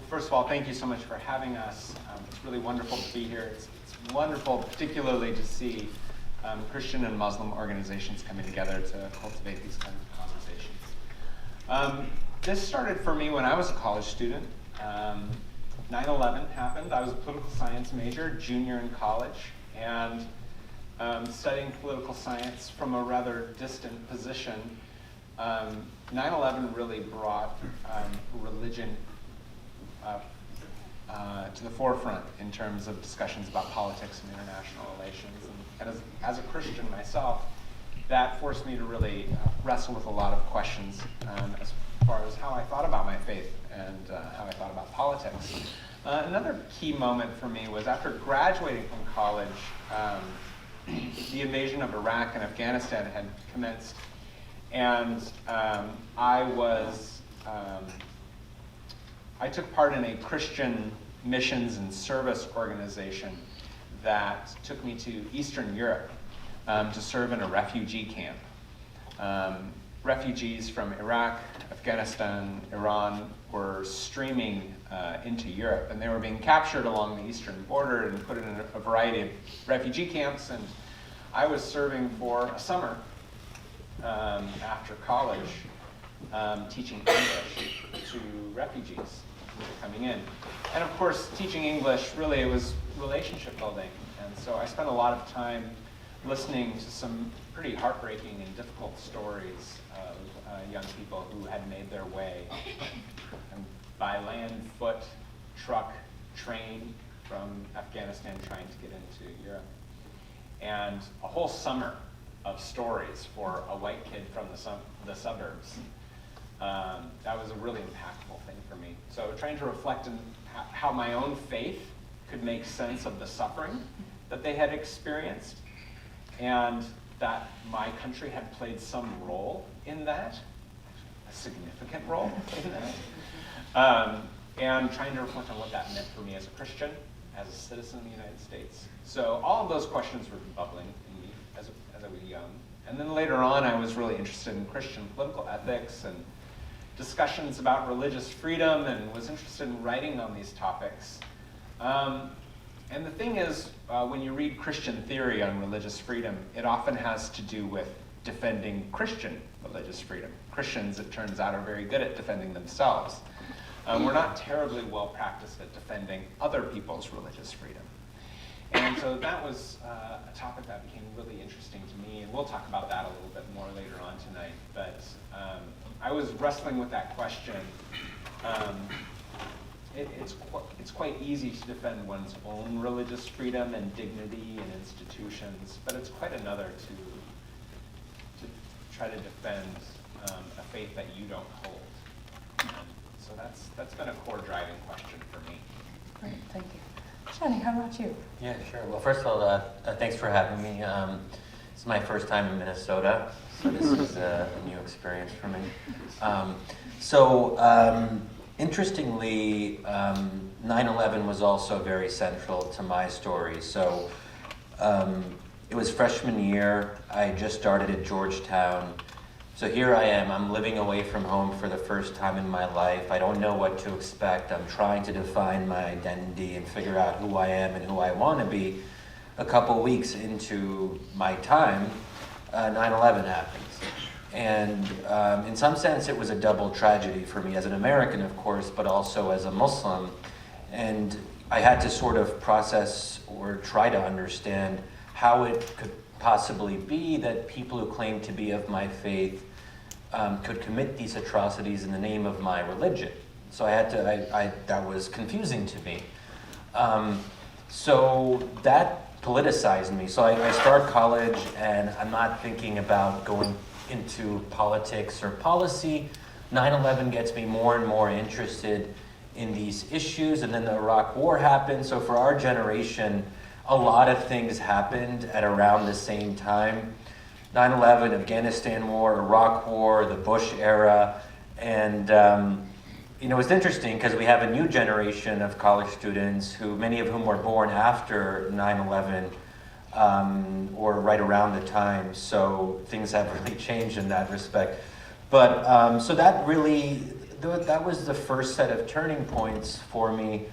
first of all, thank you so much for having us. It's really wonderful to be here. It's wonderful, particularly to see Christian and Muslim organizations coming together to cultivate these kinds of conversations. This started for me when I was a college student. 9/11 happened. I was a political science major, junior in college, and studying political science from a rather distant position. 9/11 really brought religion to the forefront in terms of discussions about politics and international relations. And as a Christian myself, that forced me to really wrestle with a lot of questions as far as how I thought about my faith and how I thought about politics. Another key moment for me was after graduating from college, the invasion of Iraq and Afghanistan had commenced, and I took part in a Christian missions and service organization that took me to Eastern Europe to serve in a refugee camp. Refugees from Iraq, Afghanistan, Iran were streaming into Europe, and they were being captured along the eastern border and put in a variety of refugee camps. And I was serving for a summer after college, teaching English to refugees coming in. And of course, teaching English, really, it was relationship building. And so I spent a lot of time listening to some pretty heartbreaking and difficult stories of young people who had made their way by land, foot, truck, train from Afghanistan trying to get into Europe. And a whole summer of stories for a white kid from the suburbs. That was a really impactful thing for me. So trying to reflect on how my own faith could make sense of the suffering that they had experienced, and that my country had played some role in that, a significant role in that, and trying to reflect on what that meant for me as a Christian, as a citizen of the United States. So all of those questions were bubbling in me as I was young. And then later on, I was really interested in Christian political ethics and discussions about religious freedom, and was interested in writing on these topics. And the thing is, when you read Christian theory on religious freedom, it often has to do with defending Christian religious freedom. Christians, it turns out, are very good at defending themselves. We're not terribly well practiced at defending other people's religious freedom. And so that was a topic that became really interesting to me, and we'll talk about that a little bit more later on tonight. But I was wrestling with that question. It's quite easy to defend one's own religious freedom and dignity and institutions, but it's quite another to try to defend a faith that you don't hold. So that's been a core driving question for me. Great, thank you. Shadi, how about you? Yeah, sure. Well, first of all, thanks for having me. It's my first time in Minnesota, so this is a new experience for me. Interestingly, 9/11 was also very central to my story. So it was freshman year. I just started at Georgetown. So here I am. I'm living away from home for the first time in my life. I don't know what to expect. I'm trying to define my identity and figure out who I am and who I want to be. A couple weeks into my time, 9/11 happens. And in some sense, it was a double tragedy for me as an American, of course, but also as a Muslim. And I had to sort of process or try to understand how it could possibly be that people who claim to be of my faith could commit these atrocities in the name of my religion. So that was confusing to me. So that politicized me. So I start college, and I'm not thinking about going into politics or policy. 9/11 gets me more and more interested in these issues, and then the Iraq War happened. So for our generation, a lot of things happened at around the same time. 9/11, Afghanistan War, Iraq War, the Bush era, and it's interesting because we have a new generation of college students many of whom were born after 9/11, or right around the time, so things have really changed in that respect. But so that that was the first set of turning points for me.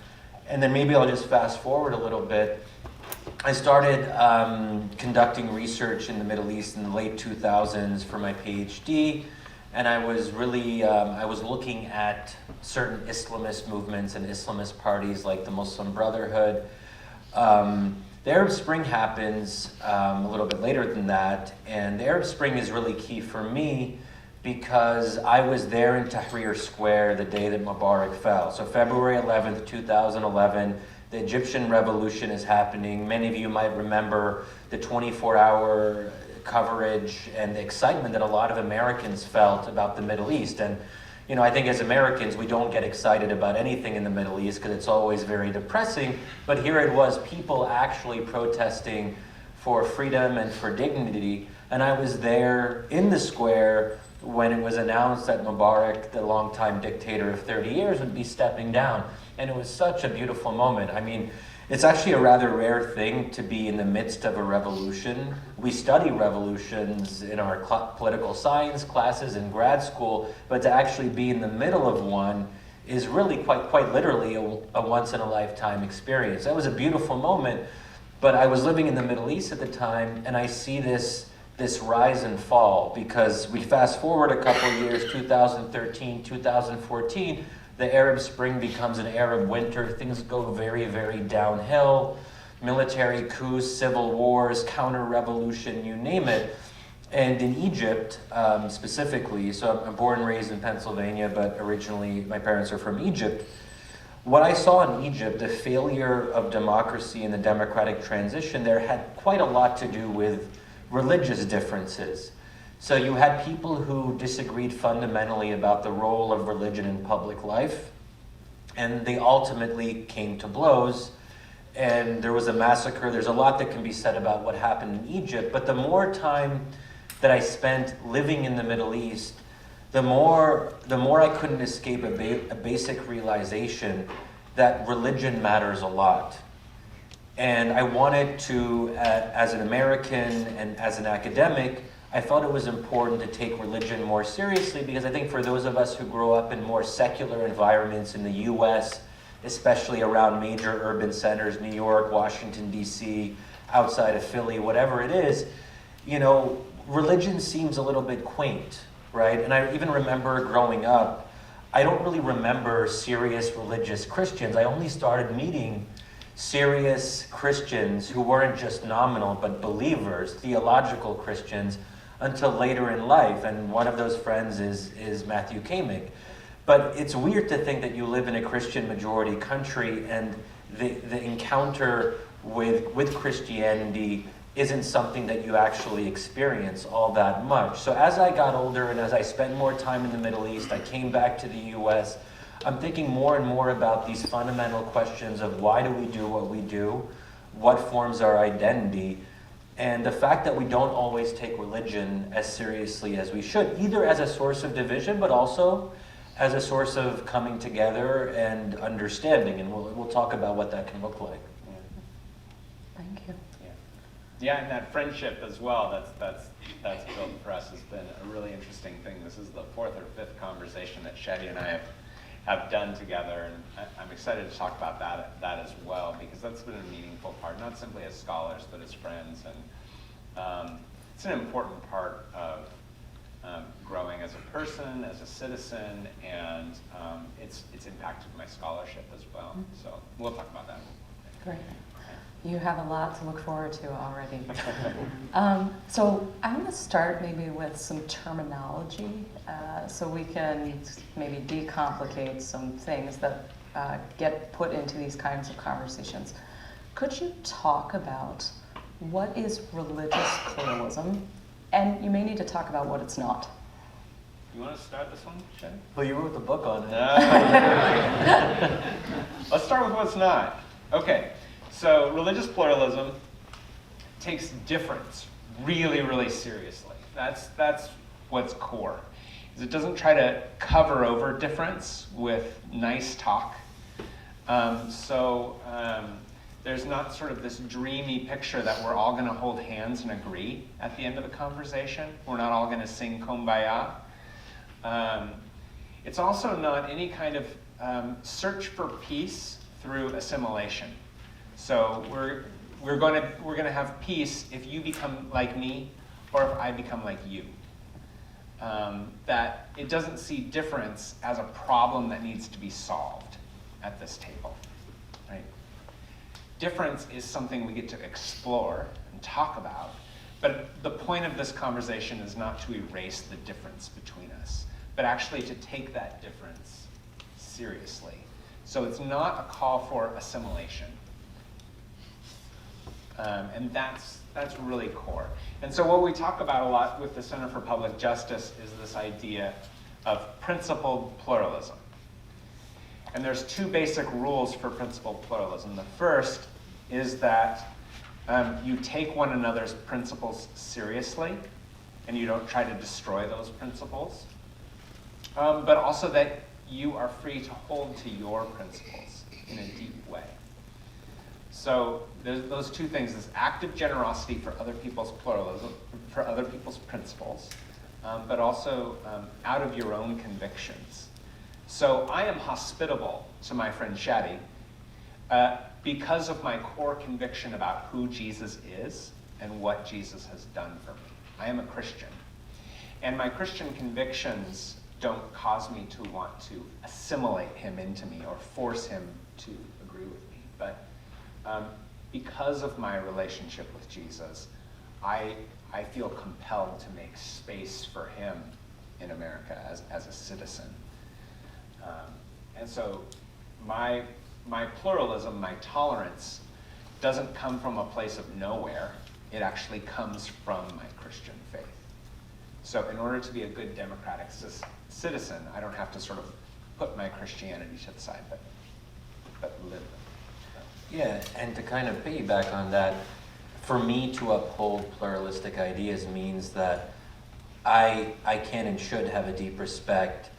And then maybe I'll just fast forward a little bit. I started conducting research in the Middle East in the late 2000s for my PhD, and I was really, I was looking at certain Islamist movements and Islamist parties like the Muslim Brotherhood. The Arab Spring happens a little bit later than that, and the Arab Spring is really key for me because I was there in Tahrir Square the day that Mubarak fell. So February 11th, 2011, the Egyptian revolution is happening. Many of you might remember the 24-hour coverage and the excitement that a lot of Americans felt about the Middle East. And you know, I think as Americans, we don't get excited about anything in the Middle East because it's always very depressing. But here it was, people actually protesting for freedom and for dignity. And I was there in the square when it was announced that Mubarak, the longtime dictator of 30 years, would be stepping down. And it was such a beautiful moment. I mean, it's actually a rather rare thing to be in the midst of a revolution. We study revolutions in our political science classes in grad school, but to actually be in the middle of one is really quite literally a once-in-a-lifetime experience. That was a beautiful moment, but I was living in the Middle East at the time, and I see this rise and fall, because we fast forward a couple of years, 2013, 2014, the Arab Spring becomes an Arab winter. Things go very, very downhill. Military coups, civil wars, counter-revolution, you name it. And in Egypt, specifically, so I'm born and raised in Pennsylvania, but originally my parents are from Egypt. What I saw in Egypt, the failure of democracy and the democratic transition there had quite a lot to do with religious differences. So you had people who disagreed fundamentally about the role of religion in public life, and they ultimately came to blows, and there was a massacre. There's a lot that can be said about what happened in Egypt, but the more time that I spent living in the Middle East, the more I couldn't escape a basic realization that religion matters a lot. And I wanted to, as an American and as an academic, I felt it was important to take religion more seriously, because I think for those of us who grow up in more secular environments in the US, especially around major urban centers, New York, Washington, D.C., outside of Philly, whatever it is, you know, religion seems a little bit quaint, right? And I even remember growing up, I don't really remember serious religious Christians. I only started meeting serious Christians who weren't just nominal, but believers, theological Christians, until later in life, and one of those friends is Matthew Kaemingk. But it's weird to think that you live in a Christian majority country and the encounter with Christianity isn't something that you actually experience all that much. So as I got older and as I spent more time in the Middle East, I came back to the US, I'm thinking more and more about these fundamental questions of why do we do what we do, what forms our identity, and the fact that we don't always take religion as seriously as we should, either as a source of division, but also as a source of coming together and understanding. And we'll talk about what that can look like. Yeah. Thank you. Yeah, and that friendship as well, that's built for us has been a really interesting thing. This is the fourth or fifth conversation that Shadi and I have done together, and I'm excited to talk about that as well, because that's been a meaningful part, not simply as scholars, but as friends. And it's an important part of growing as a person, as a citizen, and it's impacted my scholarship as well. So we'll talk about that. Great. You have a lot to look forward to already. So I want to start maybe with some terminology, so we can maybe decomplicate some things that get put into these kinds of conversations. Could you talk about what is religious pluralism? And you may need to talk about what it's not. You want to start this one, Shadi? Well, you wrote the book on it. Let's start with what's not. Okay. So religious pluralism takes difference really, really seriously. That's what's core. Is it doesn't try to cover over difference with nice talk. There's not sort of this dreamy picture that we're all going to hold hands and agree at the end of the conversation. We're not all going to sing Kumbaya. It's also not any kind of search for peace through assimilation. So we're going to have peace if you become like me or if I become like you. That it doesn't see difference as a problem that needs to be solved at this table, right? Difference is something we get to explore and talk about, but the point of this conversation is not to erase the difference between us, but actually to take that difference seriously. So it's not a call for assimilation. And that's really core. And so what we talk about a lot with the Center for Public Justice is this idea of principled pluralism. And there's two basic rules for principled pluralism. The first is that you take one another's principles seriously, and you don't try to destroy those principles. But also that you are free to hold to your principles in a deep way. So there's those two things: this active generosity for other people's pluralism, for other people's principles, but also out of your own convictions. So I am hospitable to my friend Shadi because of my core conviction about who Jesus is and what Jesus has done for me. I am a Christian. And my Christian convictions don't cause me to want to assimilate him into me or force him to agree with me. But because of my relationship with Jesus, I feel compelled to make space for him in America as a citizen. And so my pluralism, my tolerance, doesn't come from a place of nowhere. It actually comes from my Christian faith. So in order to be a good democratic citizen, I don't have to sort of put my Christianity to the side, but live them. Yeah, and to kind of piggyback on that, for me to uphold pluralistic ideas means that I can and should have a deep respect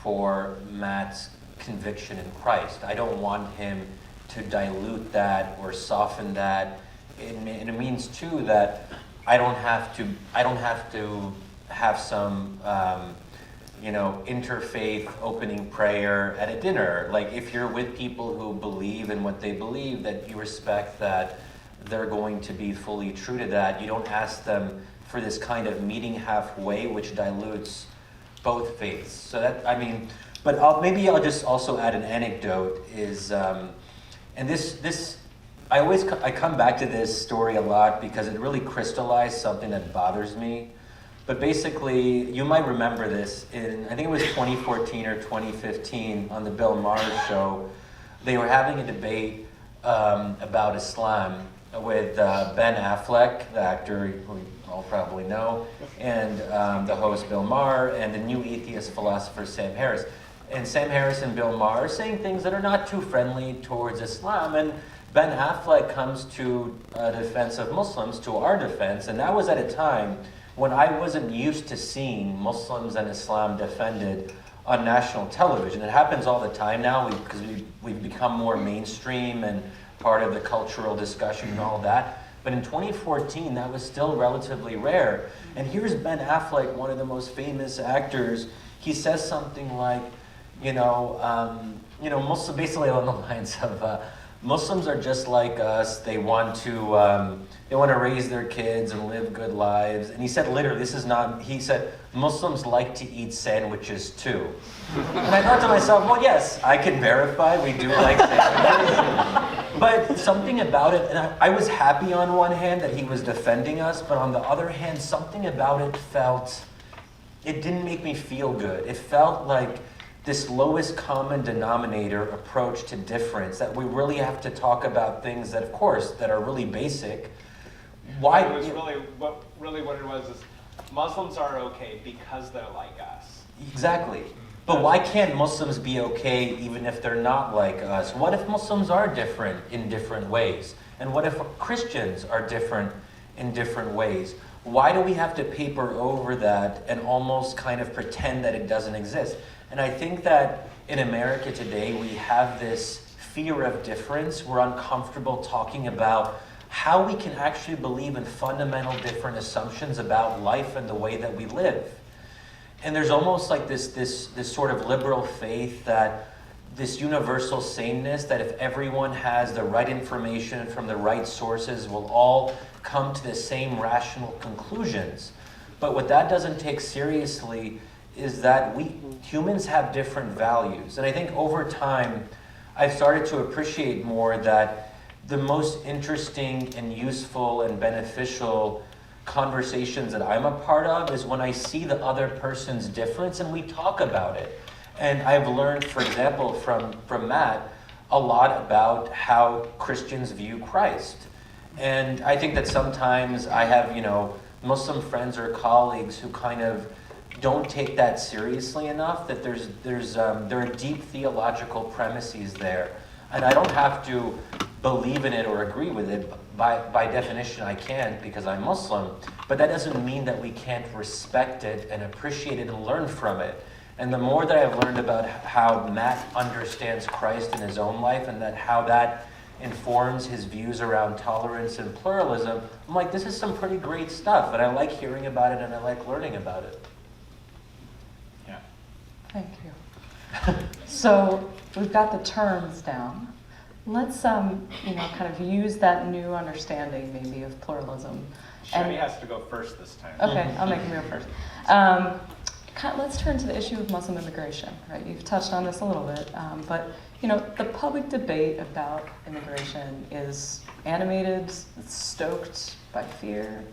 for Matt's conviction in Christ. I don't want him to dilute that or soften that. And it means too that I don't have to have some interfaith opening prayer at a dinner. Like, if you're with people who believe in what they believe, that you respect that they're going to be fully true to that. You don't ask them for this kind of meeting halfway, which dilutes both faiths. So that, but I'll just also add an anecdote is, and this I come back to this story a lot because it really crystallized something that bothers me. But basically, you might remember this in, I think it was 2014 or 2015 on the Bill Maher show. They were having a debate about Islam with Ben Affleck, the actor who you all probably know, and the host Bill Maher, and the new atheist philosopher Sam Harris. And Sam Harris and Bill Maher are saying things that are not too friendly towards Islam, and Ben Affleck comes to defense of Muslims, to our defense, and that was at a time when I wasn't used to seeing Muslims and Islam defended on national television. It happens all the time now because we've become more mainstream and part of the cultural discussion and all that. But in 2014, that was still relatively rare. And here's Ben Affleck, one of the most famous actors. He says something like, Muslim, basically along the lines of, Muslims are just like us. They want to raise their kids and live good lives. And he said, literally, he said, Muslims like to eat sandwiches too. And I thought to myself, well, yes, I can verify we do like sandwiches. But something about it, and I was happy on one hand that he was defending us, but on the other hand, something about it didn't make me feel good. It felt like this lowest common denominator approach to difference, that we really have to talk about things that, of course, that are really basic. Why? It was really what it was is Muslims are okay because they're like us. Exactly. But why can't Muslims be okay even if they're not like us? What if Muslims are different in different ways? And what if Christians are different in different ways? Why do we have to paper over that and almost kind of pretend that it doesn't exist? And I think that in America today, we have this fear of difference. We're uncomfortable talking about how we can actually believe in fundamental different assumptions about life and the way that we live. And there's almost like this sort of liberal faith that this universal sameness, that if everyone has the right information from the right sources, will all come to the same rational conclusions. But what that doesn't take seriously is that we humans have different values. And I think over time, I've started to appreciate more that the most interesting and useful and beneficial conversations that I'm a part of is when I see the other person's difference and we talk about it. And I've learned, for example, from Matt, a lot about how Christians view Christ. And I think that sometimes I have, Muslim friends or colleagues who kind of don't take that seriously enough, that there are deep theological premises there. And I don't have to believe in it or agree with it. By definition, I can't because I'm Muslim. But that doesn't mean that we can't respect it and appreciate it and learn from it. And the more that I've learned about how Matt understands Christ in his own life and how that informs his views around tolerance and pluralism, I'm like, this is some pretty great stuff. And I like hearing about it and I like learning about it. Yeah. Thank you. So we've got the terms down. Let's kind of use that new understanding maybe of pluralism. Shadi has to go first this time. Okay, I'll make him go first. Let's turn to the issue of Muslim immigration, right? You've touched on this a little bit, but the public debate about immigration is animated, it's stoked by fear.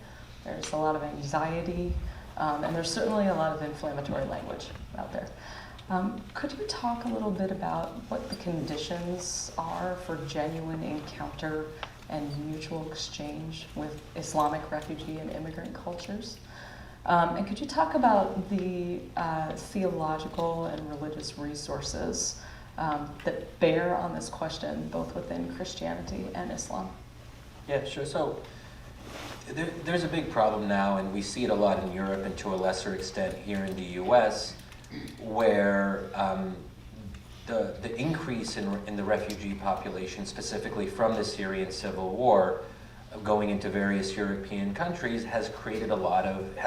There's a lot of anxiety, and there's certainly a lot of inflammatory language out there. Could you talk a little bit about what the conditions are for genuine encounter and mutual exchange with Islamic refugee and immigrant cultures? And could you talk about the theological and religious resources that bear on this question, both within Christianity and Islam? Yeah, sure. So there's a big problem now, and we see it a lot in Europe and to a lesser extent here in the US, where the increase in the refugee population, specifically from the Syrian civil war, going into various European countries, has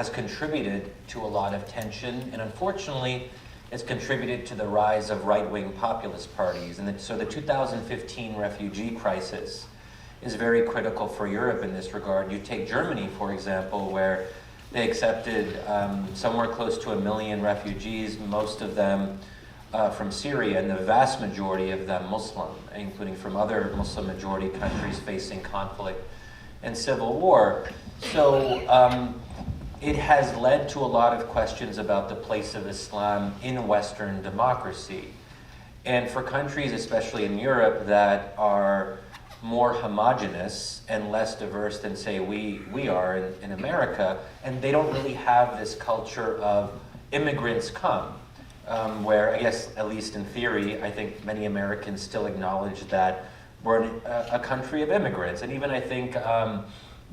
contributed to a lot of tension, and unfortunately, it's contributed to the rise of right-wing populist parties. And so the 2015 refugee crisis is very critical for Europe in this regard. You take Germany, for example, where they accepted somewhere close to 1 million refugees, most of them from Syria, and the vast majority of them Muslim, including from other Muslim-majority countries facing conflict and civil war. So it has led to a lot of questions about the place of Islam in Western democracy. And for countries, especially in Europe, that are more homogenous and less diverse than, say, we are in America, and they don't really have this culture of immigrants come, where I guess, at least in theory, I think many Americans still acknowledge that we're a country of immigrants. And even I think,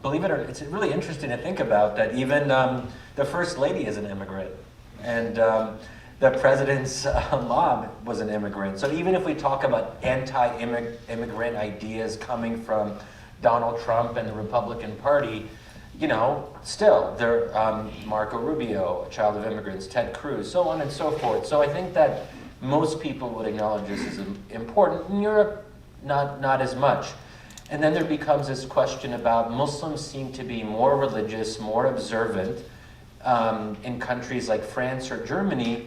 believe it or not, it's really interesting to think about that even the First Lady is an immigrant. And the president's mom was an immigrant. So even if we talk about anti-immigrant ideas coming from Donald Trump and the Republican Party, still, they're Marco Rubio, a child of immigrants, Ted Cruz, so on and so forth. So I think that most people would acknowledge this as important. In Europe, not as much. And then there becomes this question about Muslims seem to be more religious, more observant in countries like France or Germany,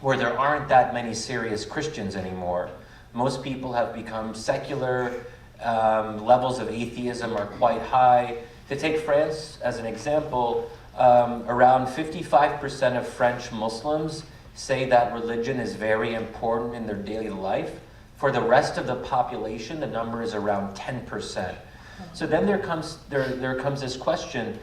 where there aren't that many serious Christians anymore. Most people have become secular, levels of atheism are quite high. To take France as an example, around 55% of French Muslims say that religion is very important in their daily life. For the rest of the population, the number is around 10%. So then there comes this question,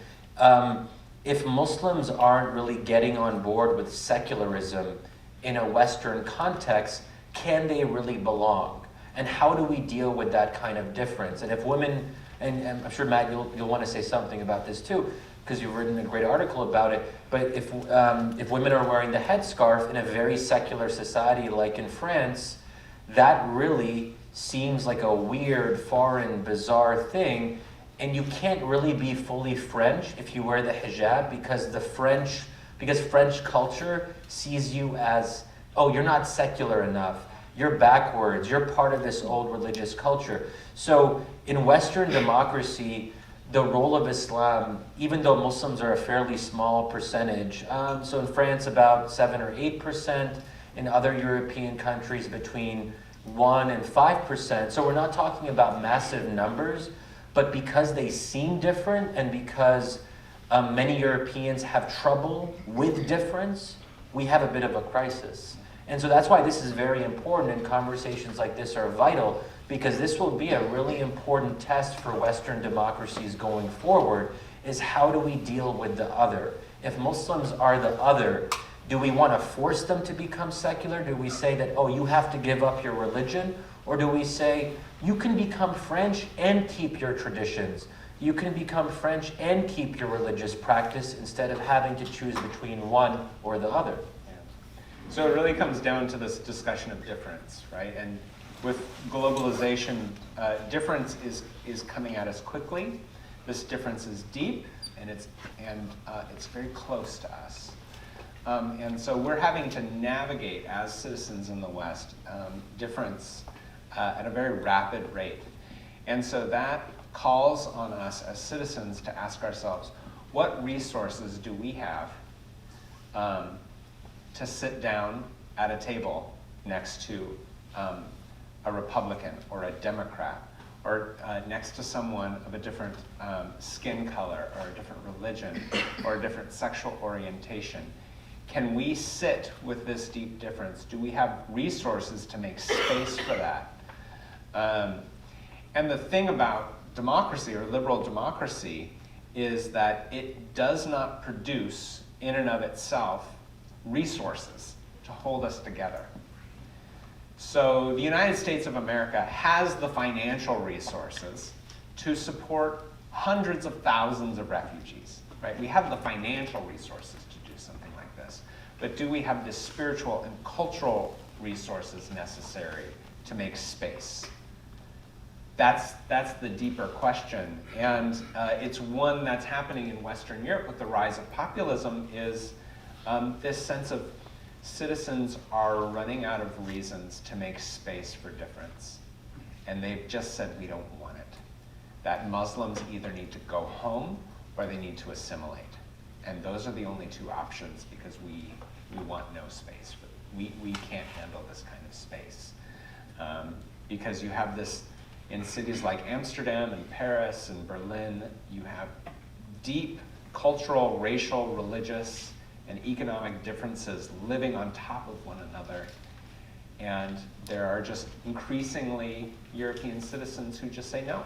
if Muslims aren't really getting on board with secularism in a Western context, can they really belong? And how do we deal with that kind of difference? And if women, and I'm sure, Matt, you'll want to say something about this too, because you've written a great article about it, but if women are wearing the headscarf in a very secular society like in France, that really seems like a weird, foreign, bizarre thing, and you can't really be fully French if you wear the hijab, because the French because French culture sees you as, oh, you're not secular enough, you're backwards, you're part of this old religious culture. So in Western democracy, the role of Islam, even though Muslims are a fairly small percentage, so in France about 7 or 8%, in other European countries between 1 and 5%. So we're not talking about massive numbers, but because they seem different and because many Europeans have trouble with difference, we have a bit of a crisis. And so that's why this is very important, and conversations like this are vital, because this will be a really important test for Western democracies going forward, is how do we deal with the other? If Muslims are the other, do we want to force them to become secular? Do we say that, oh, you have to give up your religion? Or do we say, you can become French and keep your traditions? You can become French and keep your religious practice instead of having to choose between one or the other? So it really comes down to this discussion of difference, right? And with globalization, difference is coming at us quickly. This difference is deep, and it's very close to us. And so we're having to navigate, as citizens in the West, difference at a very rapid rate. And so that calls on us as citizens to ask ourselves, what resources do we have to sit down at a table next to a Republican or a Democrat, or next to someone of a different skin color or a different religion or a different sexual orientation? Can we sit with this deep difference? Do we have resources to make space for that? And the thing about democracy, or liberal democracy, is that it does not produce in and of itself resources to hold us together. So the United States of America has the financial resources to support hundreds of thousands of refugees, right? We have the financial resources to do something like this. But do we have the spiritual and cultural resources necessary to make space? That's the deeper question. And it's one that's happening in Western Europe with the rise of populism, is this sense of citizens are running out of reasons to make space for difference. And they've just said, we don't want it. That Muslims either need to go home or they need to assimilate. And those are the only two options, because we want no space. We can't handle this kind of space. Because you have this, in cities like Amsterdam and Paris and Berlin, you have deep cultural, racial, religious, and economic differences living on top of one another. And there are just increasingly European citizens who just say no.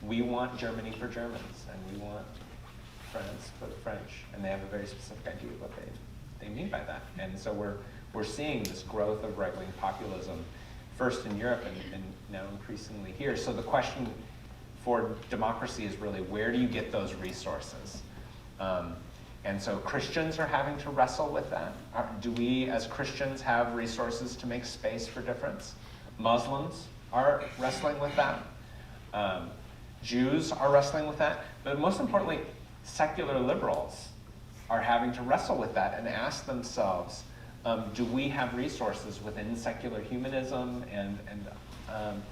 We want Germany for Germans, and we want France for the French. And they have a very specific idea of what they mean by that. And so we're seeing this growth of right-wing populism, first in Europe and now increasingly here. So the question for democracy is really, where do you get those resources? And so Christians are having to wrestle with that. Do we as Christians have resources to make space for difference? Muslims are wrestling with that. Jews are wrestling with that. But most importantly, secular liberals are having to wrestle with that and ask themselves, do we have resources within secular humanism and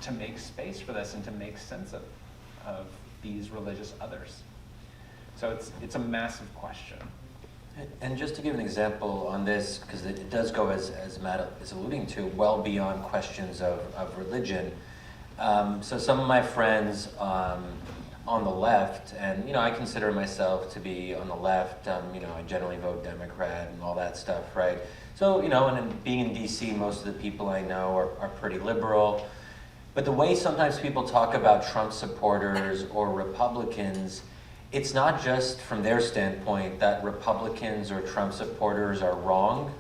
to make space for this and to make sense of these religious others? So it's a massive question. And just to give an example on this, because it does go, as Matt is alluding to, well beyond questions of religion. So some of my friends on the left, and I consider myself to be on the left, I generally vote Democrat and all that stuff, right? So, and being in DC, most of the people I know are pretty liberal. But the way sometimes people talk about Trump supporters or Republicans, it's not just from their standpoint that Republicans or Trump supporters are wrong,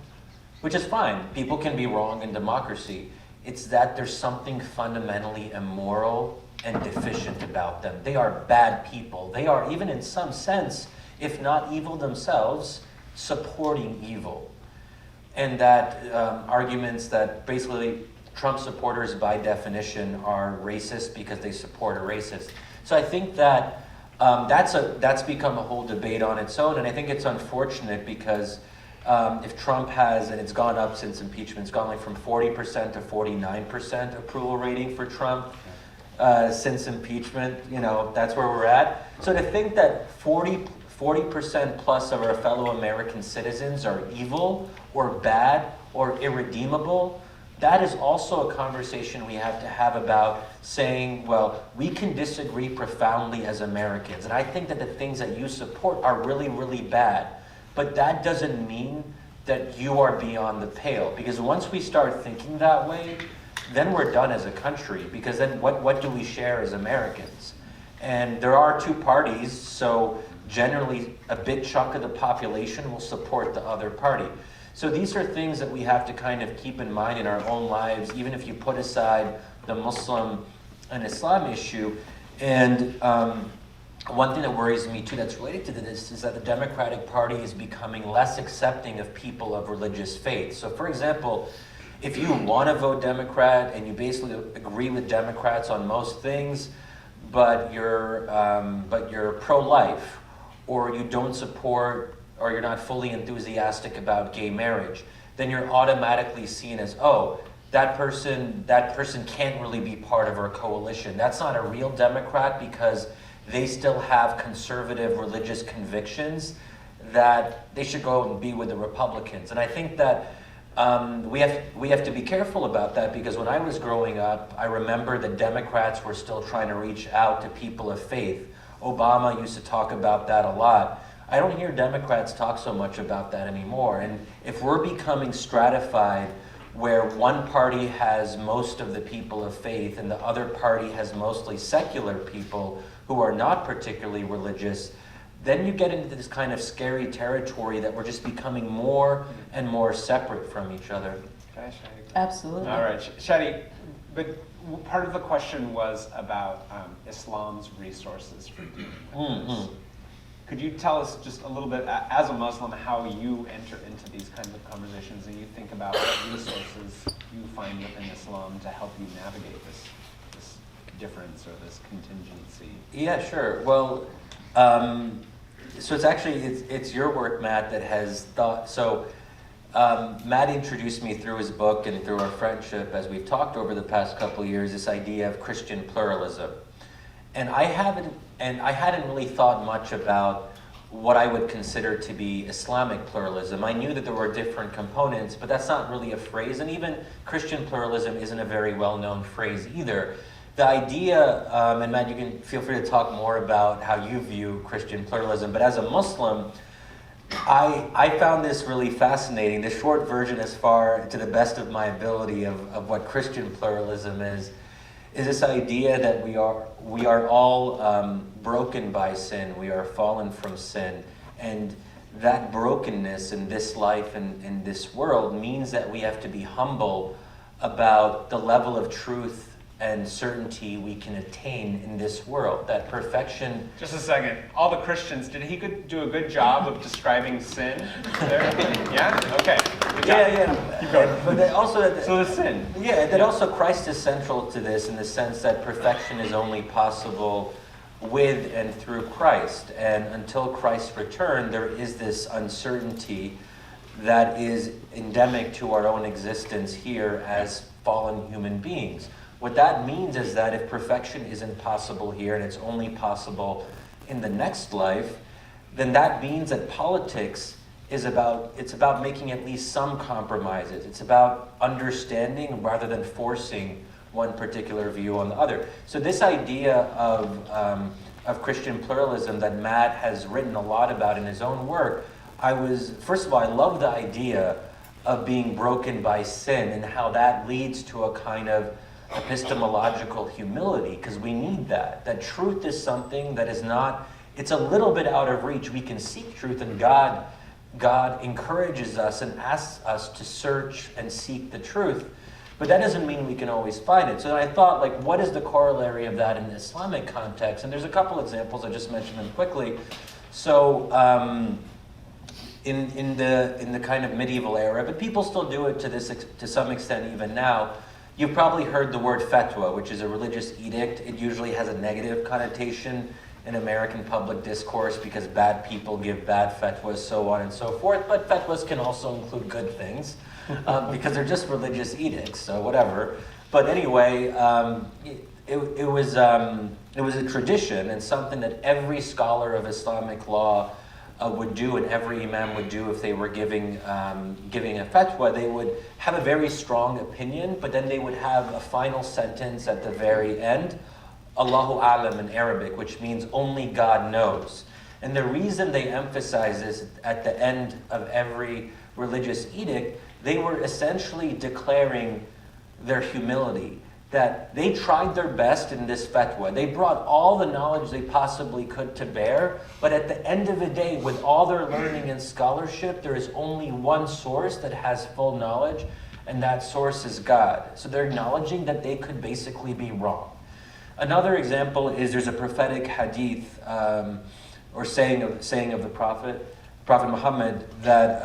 which is fine. People can be wrong in democracy. It's that there's something fundamentally immoral and deficient about them. They are bad people. They are, even in some sense, if not evil themselves, supporting evil. And that arguments that basically Trump supporters by definition are racist because they support a racist. So I think that That's become a whole debate on its own, and I think it's unfortunate because if Trump has, and it's gone up since impeachment, it's gone like from 40% to 49% approval rating for Trump since impeachment, that's where we're at. So to think that 40% plus of our fellow American citizens are evil or bad or irredeemable, that is also a conversation we have to have about saying, well, we can disagree profoundly as Americans. And I think that the things that you support are really, really bad. But that doesn't mean that you are beyond the pale. Because once we start thinking that way, then we're done as a country. Because then what do we share as Americans? And there are two parties, so generally a big chunk of the population will support the other party. So these are things that we have to kind of keep in mind in our own lives, even if you put aside the Muslim and Islam issue. And one thing that worries me too that's related to this is that the Democratic Party is becoming less accepting of people of religious faith. So for example, if you want to vote Democrat and you basically agree with Democrats on most things, but you're pro-life, or you don't support, or you're not fully enthusiastic about gay marriage, then you're automatically seen as, oh, that person can't really be part of our coalition. That's not a real Democrat because they still have conservative religious convictions that they should go and be with the Republicans. And I think that we have to be careful about that, because when I was growing up, I remember that Democrats were still trying to reach out to people of faith. Obama used to talk about that a lot. I don't hear Democrats talk so much about that anymore. And if we're becoming stratified where one party has most of the people of faith and the other party has mostly secular people who are not particularly religious, then you get into this kind of scary territory that we're just becoming more and more separate from each other. Okay, Shadi. Absolutely. All right, Shadi, but part of the question was about Islam's resources for dealing with this. Could you tell us just a little bit, as a Muslim, how you enter into these kinds of conversations and you think about what resources you find within Islam to help you navigate this difference or this contingency? Yeah, sure. Well, so it's your work, Matt, that has thought. So Matt introduced me through his book and through our friendship, as we've talked over the past couple of years, this idea of Christian pluralism. And I hadn't really thought much about what I would consider to be Islamic pluralism. I knew that there were different components, but that's not really a phrase. And even Christian pluralism isn't a very well-known phrase either. The idea, and Matt, you can feel free to talk more about how you view Christian pluralism, but as a Muslim, I found this really fascinating. The short version, as far to the best of my ability of what Christian pluralism is this idea that we are all broken by sin. We are fallen from sin. And that brokenness in this life and in this world means that we have to be humble about the level of truth and certainty we can attain in this world. That perfection... Just a second. All the Christians, did he do a good job of describing sin there? Yeah? Okay. Good job. Yeah. Keep going. But then also... So the sin. Yeah, that also Christ is central to this in the sense that perfection is only possible with and through Christ. And until Christ's return, there is this uncertainty that is endemic to our own existence here as fallen human beings. What that means is that if perfection isn't possible here and it's only possible in the next life, then that means that politics is about making at least some compromises. It's about understanding rather than forcing one particular view on the other. So this idea of Christian pluralism that Matt has written a lot about in his own work, first of all, I love the idea of being broken by sin and how that leads to a kind of epistemological humility, because we need that truth is something that is not, it's a little bit out of reach. We can seek truth, and God encourages us and asks us to search and seek the truth, but that doesn't mean we can always find it. So I thought, like, what is the corollary of that in the Islamic context? And there's a couple examples. I just mentioned them quickly. So in the kind of medieval era, but people still do it to some extent even now. You've probably heard the word fatwa, which is a religious edict. It usually has a negative connotation in American public discourse because bad people give bad fatwas, so on and so forth. But fatwas can also include good things because they're just religious edicts, so whatever. But anyway, it was a tradition and something that every scholar of Islamic law would do, and every imam would do if they were giving a fatwa. They would have a very strong opinion, but then they would have a final sentence at the very end, Allahu A'lam in Arabic, which means only God knows. And the reason they emphasize this at the end of every religious edict, they were essentially declaring their humility, that they tried their best in this fatwa. They brought all the knowledge they possibly could to bear, but at the end of the day, with all their learning and scholarship, there is only one source that has full knowledge, and that source is God. So they're acknowledging that they could basically be wrong. Another example is there's a prophetic hadith, or saying of the Prophet Muhammad, that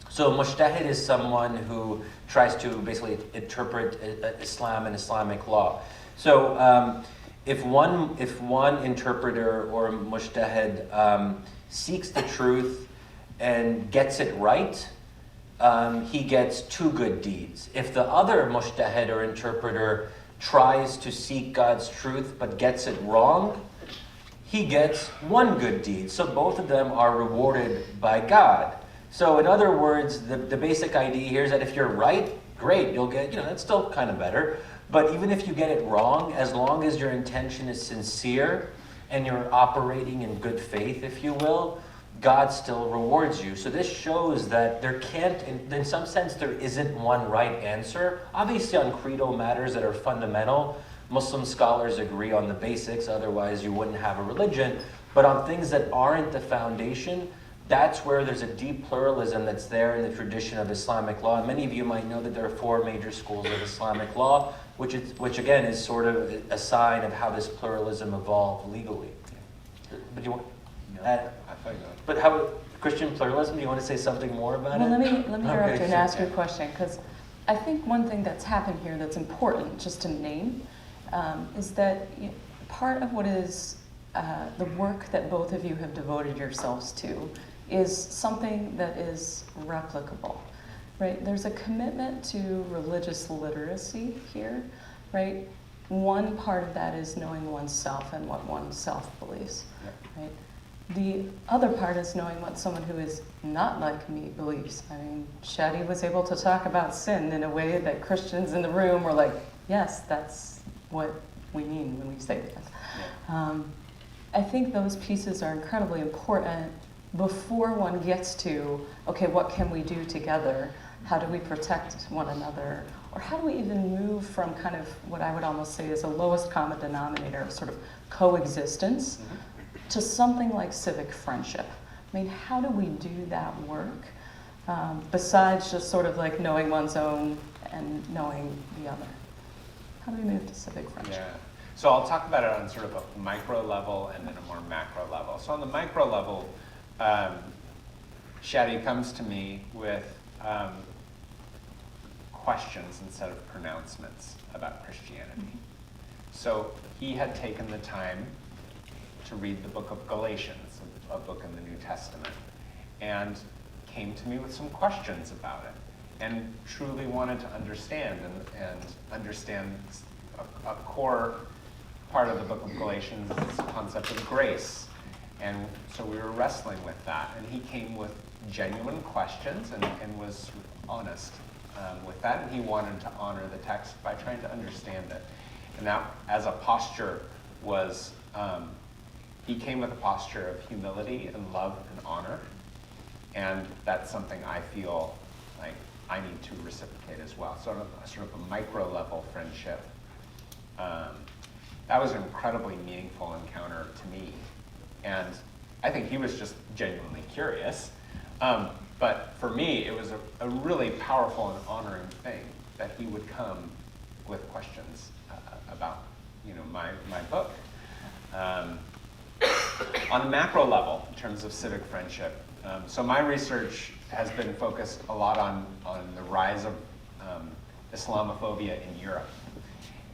so mujtahid is someone who tries to basically interpret Islam and Islamic law. So if one interpreter or mujtahid seeks the truth and gets it right, he gets 2 good deeds. If the other mujtahid or interpreter tries to seek God's truth but gets it wrong, he gets 1 good deed. So both of them are rewarded by God. So in other words, the basic idea here is that if you're right, great, you'll get, that's still kind of better. But even if you get it wrong, as long as your intention is sincere and you're operating in good faith, if you will, God still rewards you. So this shows that there can't, in some sense, there isn't one right answer. Obviously on creedal matters that are fundamental, Muslim scholars agree on the basics, otherwise you wouldn't have a religion. But on things that aren't the foundation, that's where there's a deep pluralism that's there in the tradition of Islamic law. And many of you might know that there are 4 major schools of Islamic law, which again is sort of a sign of how this pluralism evolved legally. But you want? But how Christian pluralism? Do you want to say something more about it? Well, let me interrupt you and ask you a question, because I think one thing that's happened here that's important just to name is that part of what is the work that both of you have devoted yourselves to is something that is replicable, right? There's a commitment to religious literacy here, right? One part of that is knowing oneself and what oneself believes, right? The other part is knowing what someone who is not like me believes. I mean, Shadi was able to talk about sin in a way that Christians in the room were like, yes, that's what we mean when we say this. I think those pieces are incredibly important before one gets to, okay, what can we do together? How do we protect one another? Or how do we even move from kind of what I would almost say is a lowest common denominator of sort of coexistence to something like civic friendship? I mean, how do we do that work besides just sort of like knowing one's own and knowing the other? How do we move to civic friendship? Yeah. So I'll talk about it on sort of a micro level and then a more macro level. So on the micro level, Shadi comes to me with questions instead of pronouncements about Christianity. So he had taken the time to read the book of Galatians, a book in the New Testament, and came to me with some questions about it, and truly wanted to understand and understand a core part of the book of Galatians is this concept of grace. And so we were wrestling with that, and he came with genuine questions and was honest with that, and he wanted to honor the text by trying to understand it. And that, as a posture, was, he came with a posture of humility and love and honor, and that's something I feel like I need to reciprocate as well. So sort of a micro level friendship. That was an incredibly meaningful encounter to me. And I think he was just genuinely curious. But for me, it was a really powerful and honoring thing that he would come with questions about my book. On a macro level, in terms of civic friendship, so my research has been focused a lot on the rise of Islamophobia in Europe.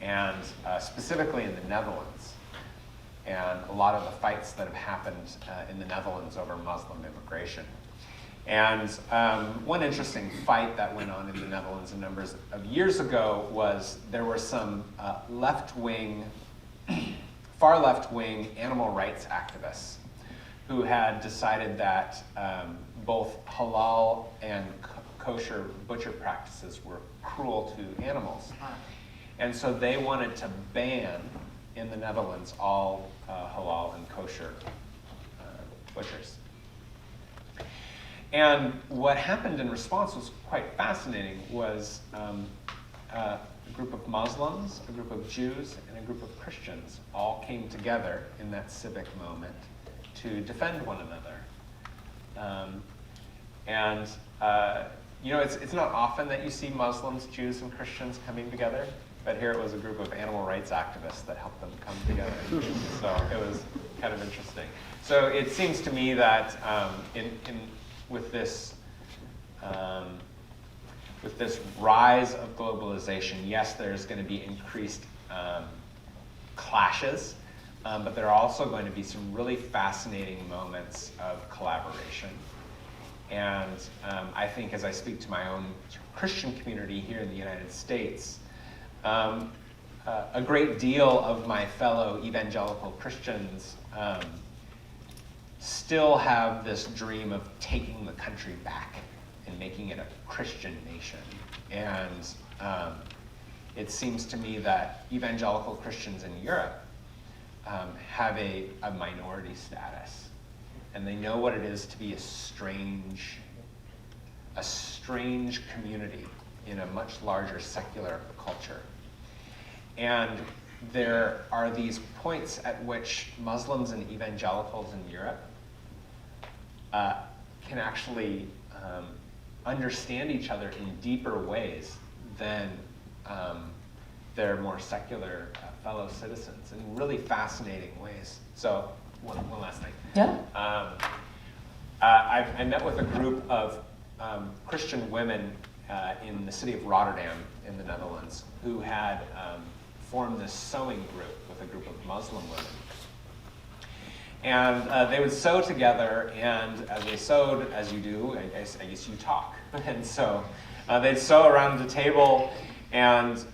and specifically in the Netherlands, and a lot of the fights that have happened in the Netherlands over Muslim immigration. And one interesting fight that went on in the Netherlands a number of years ago was there were some far left-wing animal rights activists who had decided that both halal and kosher butcher practices were cruel to animals. And so they wanted to ban, in the Netherlands, all halal and kosher butchers. And what happened in response was quite fascinating, was a group of Muslims, a group of Jews, and a group of Christians all came together in that civic moment to defend one another. It's not often that you see Muslims, Jews, and Christians coming together, but here it was a group of animal rights activists that helped them come together. So it was kind of interesting. So it seems to me that with this rise of globalization, yes, there's going to be increased clashes, but there are also going to be some really fascinating moments of collaboration. And I think as I speak to my own Christian community here in the United States, a great deal of my fellow evangelical Christians still have this dream of taking the country back and making it a Christian nation. And it seems to me that evangelical Christians in Europe have a minority status. And they know what it is to be a strange community in a much larger secular culture. And there are these points at which Muslims and evangelicals in Europe can actually understand each other in deeper ways than their more secular fellow citizens, in really fascinating ways. So one last thing. Yeah. I met with a group of Christian women in the city of Rotterdam in the Netherlands who had formed this sewing group with a group of Muslim women. And they would sew together, and as they sewed, as you do, I guess you talk. And so they'd sew around the table, and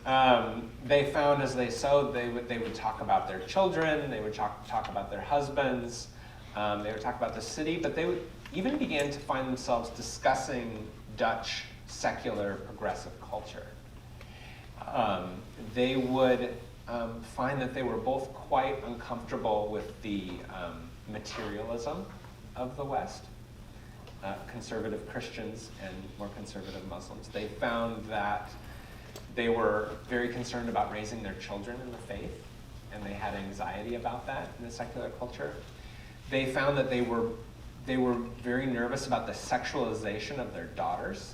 they found as they sewed, they would talk about their children, they would talk about their husbands, they would talk about the city, but they would even begin to find themselves discussing Dutch secular progressive culture. They would find that they were both quite uncomfortable with the materialism of the West, conservative Christians and more conservative Muslims. They found that they were very concerned about raising their children in the faith, and they had anxiety about that in the secular culture. They found that they were very nervous about the sexualization of their daughters,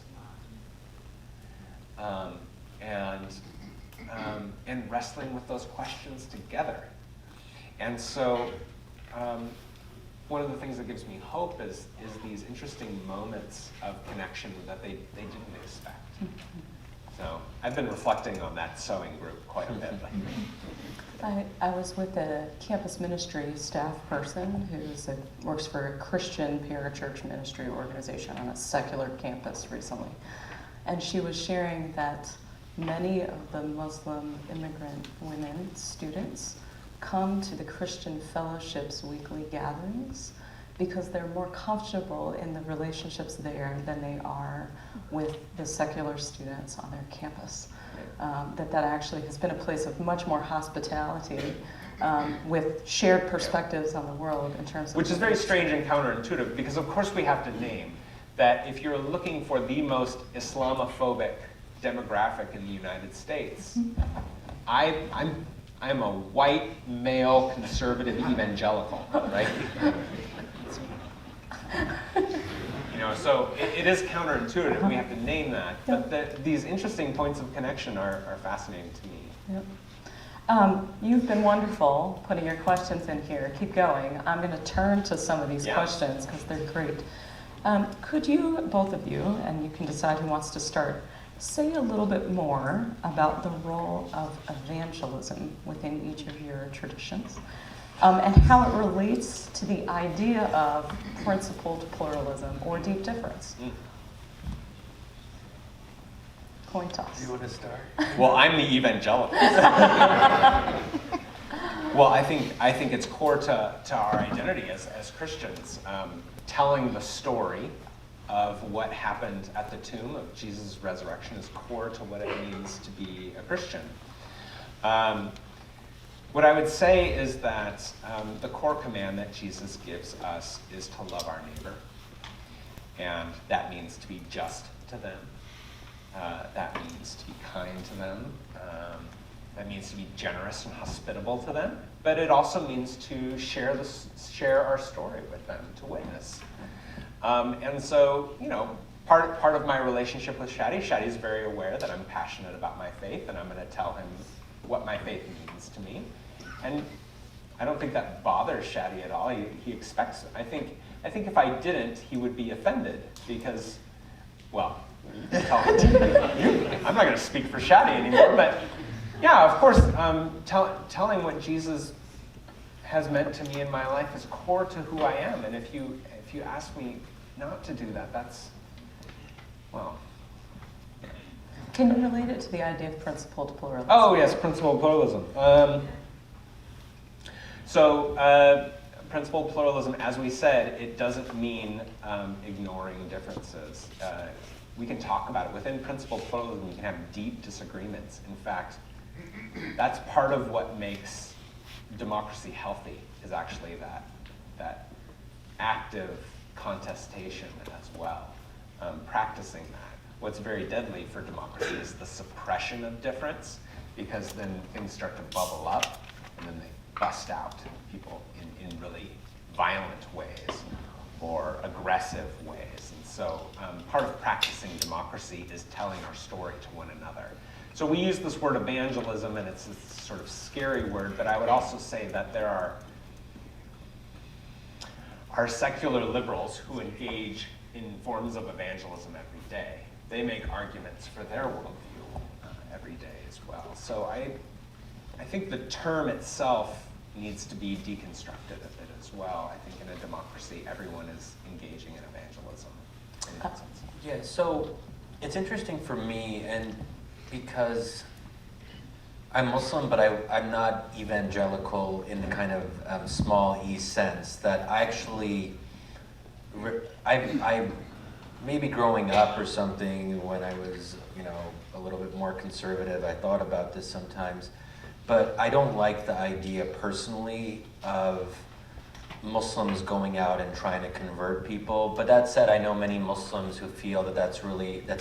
and wrestling with those questions together. And so one of the things that gives me hope is these interesting moments of connection that they didn't expect. So I've been reflecting on that sewing group quite a bit. I was with a campus ministry staff person who works for a Christian parachurch ministry organization on a secular campus recently. And she was sharing that many of the Muslim immigrant women students come to the Christian Fellowship's weekly gatherings because they're more comfortable in the relationships there than they are with the secular students on their campus. That actually has been a place of much more hospitality with shared perspectives on the world in terms of... Which is very strange and counterintuitive, because of course we have to name that if you're looking for the most Islamophobic demographic in the United States, I'm a white, male, conservative evangelical, right? So it is counterintuitive. We have to name that. But these interesting points of connection are fascinating to me. Yep. You've been wonderful putting your questions in here. Keep going. I'm going to turn to some of these questions because they're great. Could you, both of you, and you can decide who wants to start, say a little bit more about the role of evangelism within each of your traditions, and how it relates to the idea of principled pluralism or deep difference. Coin toss. Do you want to start? Well, I'm the evangelical. Well, I think it's core to our identity as Christians, telling the story of what happened at the tomb of Jesus' resurrection is core to what it means to be a Christian. What I would say is that the core command that Jesus gives us is to love our neighbor. And that means to be just to them. That means to be kind to them. That means to be generous and hospitable to them. But it also means to share our story with them, to witness. And so, part of my relationship with Shadi is very aware that I'm passionate about my faith, and I'm going to tell him what my faith means to me. And I don't think that bothers Shadi at all. He expects it. I think if I didn't, he would be offended because, well, I'm not going to speak for Shadi anymore, but yeah, of course, telling what Jesus has meant to me in my life is core to who I am. And if you ask me not to do that, that's, well. Can you relate it to the idea of principled pluralism? Oh, yes, principled pluralism. Principled pluralism, as we said, it doesn't mean ignoring differences. We can talk about it. Within principled pluralism, you can have deep disagreements. In fact, that's part of what makes democracy healthy, is actually that active contestation as well, practicing that. What's very deadly for democracy is the suppression of difference, because then things start to bubble up, and then they bust out people in really violent ways or aggressive ways. And so part of practicing democracy is telling our story to one another. So we use this word evangelism, and it's this sort of scary word, but I would also say that there are secular liberals who engage in forms of evangelism every day. They make arguments for their worldview every day as well. So I think the term itself needs to be deconstructed a bit as well. I think in a democracy, everyone is engaging in evangelism in that sense. Yeah, so it's interesting for me, and because I'm Muslim, but I'm not evangelical in the kind of small e sense, that I actually, I maybe growing up or something when I was, a little bit more conservative, I thought about this sometimes, but I don't like the idea personally of Muslims going out and trying to convert people. But that said, I know many Muslims who feel that that's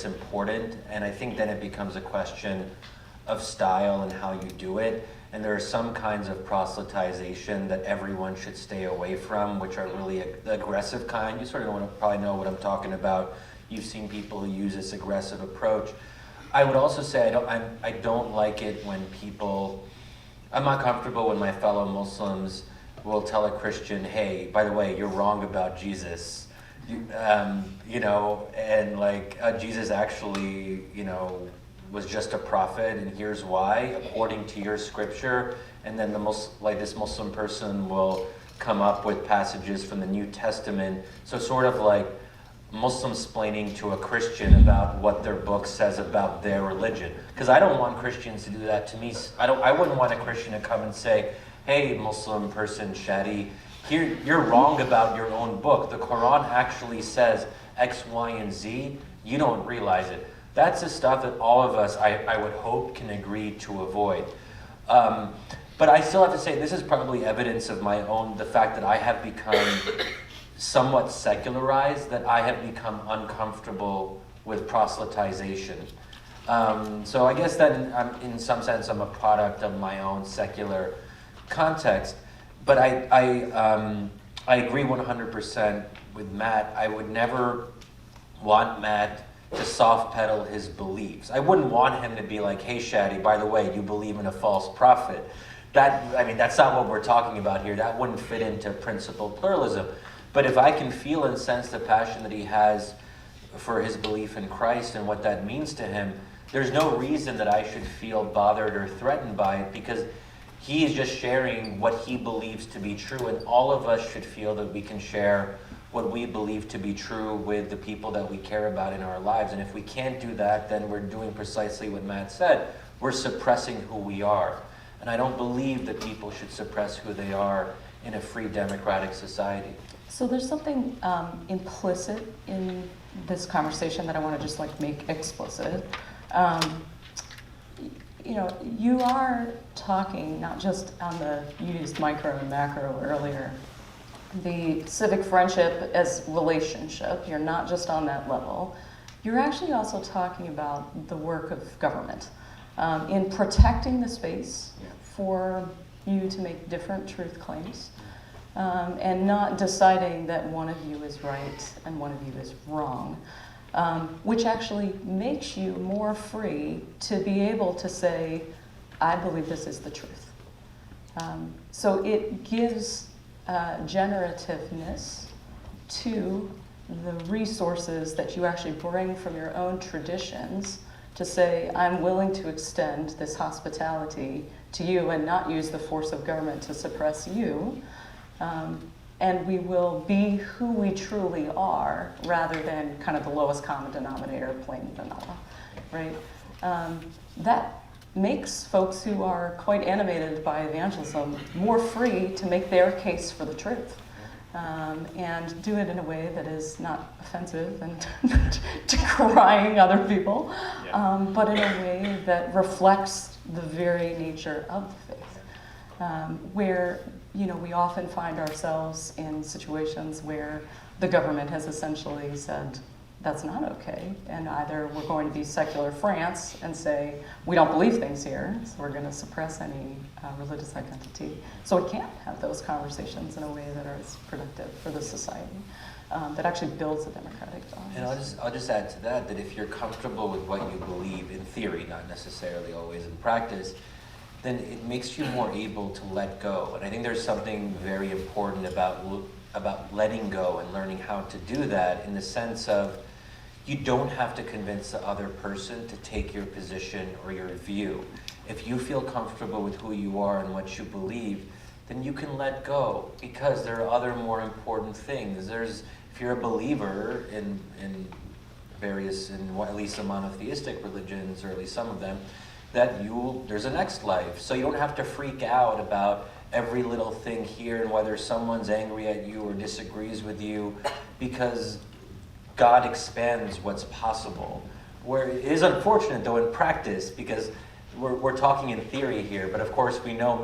important, and I think then it becomes a question of style and how you do it. And there are some kinds of proselytization that everyone should stay away from, which are really the aggressive kind. You sort of probably know what I'm talking about. You've seen people who use this aggressive approach. I would also say I don't like it when people, I'm not comfortable when my fellow Muslims will tell a Christian, hey, by the way, you're wrong about Jesus. And Jesus actually, was just a prophet, and here's why, according to your scripture. And then this Muslim person will come up with passages from the New Testament. So sort of like Muslim-splaining to a Christian about what their book says about their religion. Because I don't want Christians to do that to me. I wouldn't want a Christian to come and say, hey, Muslim person, Shadi, here, you're wrong about your own book. The Quran actually says X, Y, and Z. You don't realize it. That's the stuff that all of us, I would hope, can agree to avoid. But I still have to say, this is probably evidence of the fact that I have become somewhat secularized, that I have become uncomfortable with proselytization. So I guess that in some sense I'm a product of my own secular context. But I agree 100% with Matt. I would never want Matt to soft pedal his beliefs. I wouldn't want him to be like, hey Shadi, by the way, you believe in a false prophet. That's not what we're talking about here. That wouldn't fit into principled pluralism. But if I can feel and sense the passion that he has for his belief in Christ and what that means to him, there's no reason that I should feel bothered or threatened by it, because he is just sharing what he believes to be true, and all of us should feel that we can share what we believe to be true with the people that we care about in our lives. And if we can't do that, then we're doing precisely what Matt said. We're suppressing who we are. And I don't believe that people should suppress who they are in a free democratic society. So there's something implicit in this conversation that I want to just make explicit. You are talking not just on you used micro and macro earlier, the civic friendship as relationship. You're not just on that level. You're actually also talking about the work of government in protecting the space for you to make different truth claims. And not deciding that one of you is right and one of you is wrong, which actually makes you more free to be able to say, I believe this is the truth. So it gives generativeness to the resources that you actually bring from your own traditions to say, I'm willing to extend this hospitality to you and not use the force of government to suppress you. And we will be who we truly are rather than kind of the lowest common denominator, plain vanilla, right? That makes folks who are quite animated by evangelism more free to make their case for the truth. And do it in a way that is not offensive and decrying other people, but in a way that reflects the very nature of the faith, where we often find ourselves in situations where the government has essentially said, that's not okay, and either we're going to be secular France and say, we don't believe things here, so we're going to suppress any religious identity. So we can't have those conversations in a way that is productive for the society, that actually builds a democratic balance. And I'll just add to that if you're comfortable with what you believe in theory, not necessarily always in practice, then it makes you more able to let go. And I think there's something very important about letting go and learning how to do that, in the sense of you don't have to convince the other person to take your position or your view. If you feel comfortable with who you are and what you believe, then you can let go, because there are other more important things. If you're a believer in at least the monotheistic religions, or at least some of them, there's a next life. So you don't have to freak out about every little thing here and whether someone's angry at you or disagrees with you, because God expands what's possible. Where it is unfortunate, though, in practice, because we're talking in theory here, but of course we know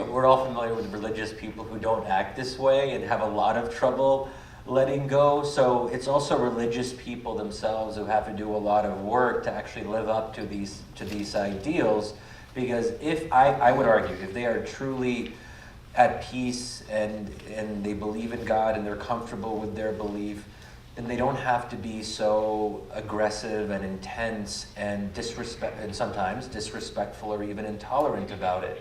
we're all familiar with religious people who don't act this way and have a lot of trouble letting go. So it's also religious people themselves who have to do a lot of work to actually live up to these ideals, because I would argue, if they are truly at peace and they believe in God and they're comfortable with their belief, then they don't have to be so aggressive and intense and sometimes disrespectful or even intolerant about it.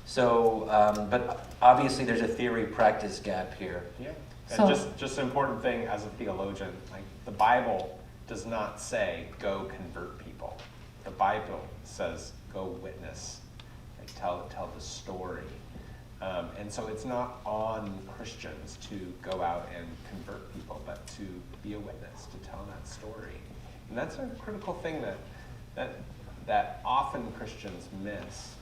So, but obviously there's a theory-practice gap here. Yeah, and just an important thing as a theologian, the Bible does not say go convert people. The Bible says go witness, tell the story. And so it's not on Christians to go out and convert people, but to be a witness, to tell that story. And that's a critical thing that often Christians miss.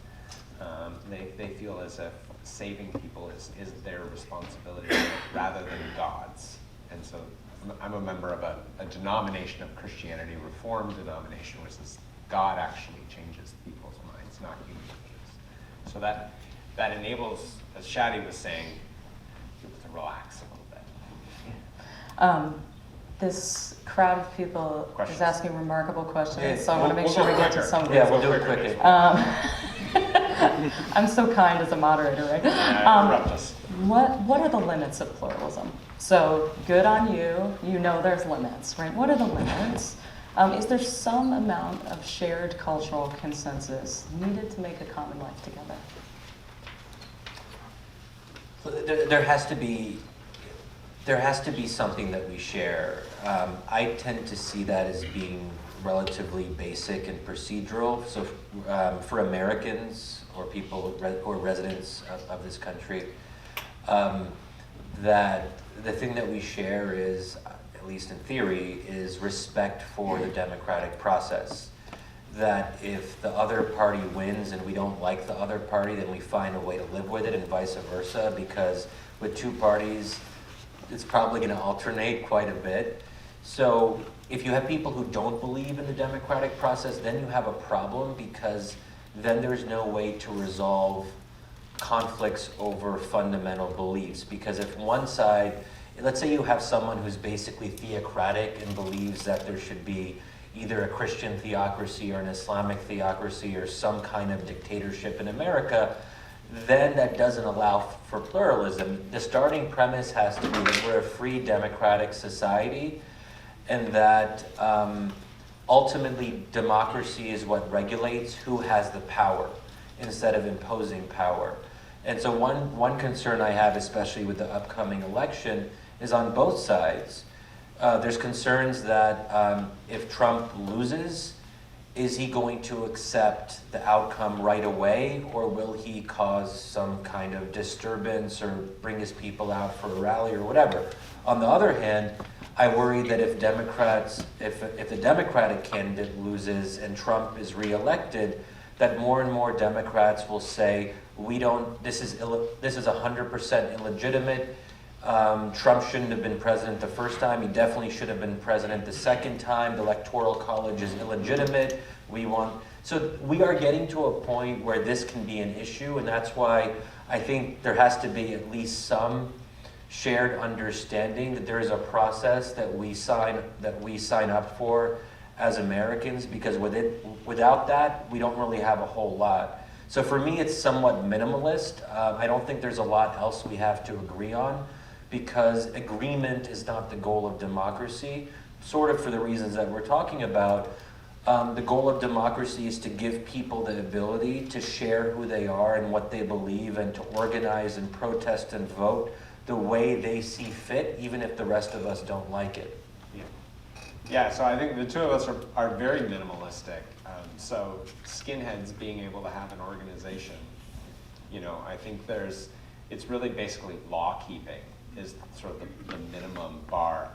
They feel as if saving people is their responsibility rather than God's. And so I'm a member of a denomination of Christianity, Reformed denomination, which says God actually changes people's minds, not human beings. So that enables, as Shadi was saying, people to relax a little bit. This crowd of people is asking remarkable questions, Okay, so I want to make sure we get to some of these. Yeah, we'll do it quickly. I'm so kind as a moderator, right? Interrupt us. What are the limits of pluralism? So good on you. You know there's limits, right? What are the limits? Is there some amount of shared cultural consensus needed to make a common life together? There has to be something that we share. I tend to see that as being relatively basic and procedural. So for Americans or people who are residents of this country, that the thing that we share is, at least in theory, is respect for the democratic process. That if the other party wins and we don't like the other party, then we find a way to live with it, and vice versa, because with two parties, it's probably going to alternate quite a bit. So if you have people who don't believe in the democratic process, then you have a problem, because then there's no way to resolve conflicts over fundamental beliefs. Because if one side, let's say you have someone who's basically theocratic and believes that there should be either a Christian theocracy or an Islamic theocracy or some kind of dictatorship in America, then that doesn't allow for pluralism. The starting premise has to be that we're a free democratic society, and that ultimately democracy is what regulates who has the power instead of imposing power. And so one concern I have, especially with the upcoming election, is on both sides. There's concerns that if Trump loses, is he going to accept the outcome right away, or will he cause some kind of disturbance or bring his people out for a rally or whatever? On the other hand, I worry that if the Democratic candidate loses and Trump is reelected, that more and more Democrats will say, this is 100% illegitimate. Trump shouldn't have been president the first time. He definitely should have been president the second time. The Electoral College is illegitimate. So we are getting to a point where this can be an issue, and that's why I think there has to be at least some shared understanding that there is a process that we sign up for as Americans, because without that, we don't really have a whole lot. So for me, it's somewhat minimalist. I don't think there's a lot else we have to agree on, because agreement is not the goal of democracy, sort of for the reasons that we're talking about. The goal of democracy is to give people the ability to share who they are and what they believe, and to organize and protest and vote the way they see fit, even if the rest of us don't like it. Yeah, so I think the two of us are very minimalistic. So skinheads being able to have an organization, I think it's really basically law keeping is sort of the minimum bar.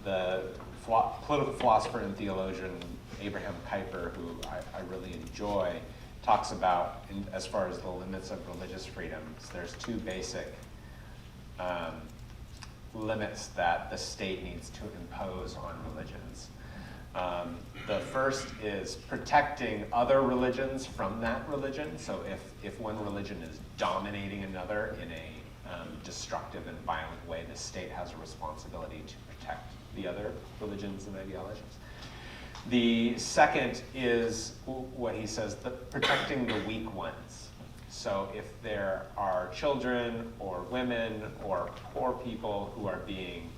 The political philosopher and theologian Abraham Kuyper, who I really enjoy, talks about, as far as the limits of religious freedoms, there's two basic limits that the state needs to impose on religions. The first is protecting other religions from that religion. So if one religion is dominating another in a destructive and violent way, the state has a responsibility to protect the other religions and ideologies. The second is what he says, protecting the weak ones. So if there are children or women or poor people who are being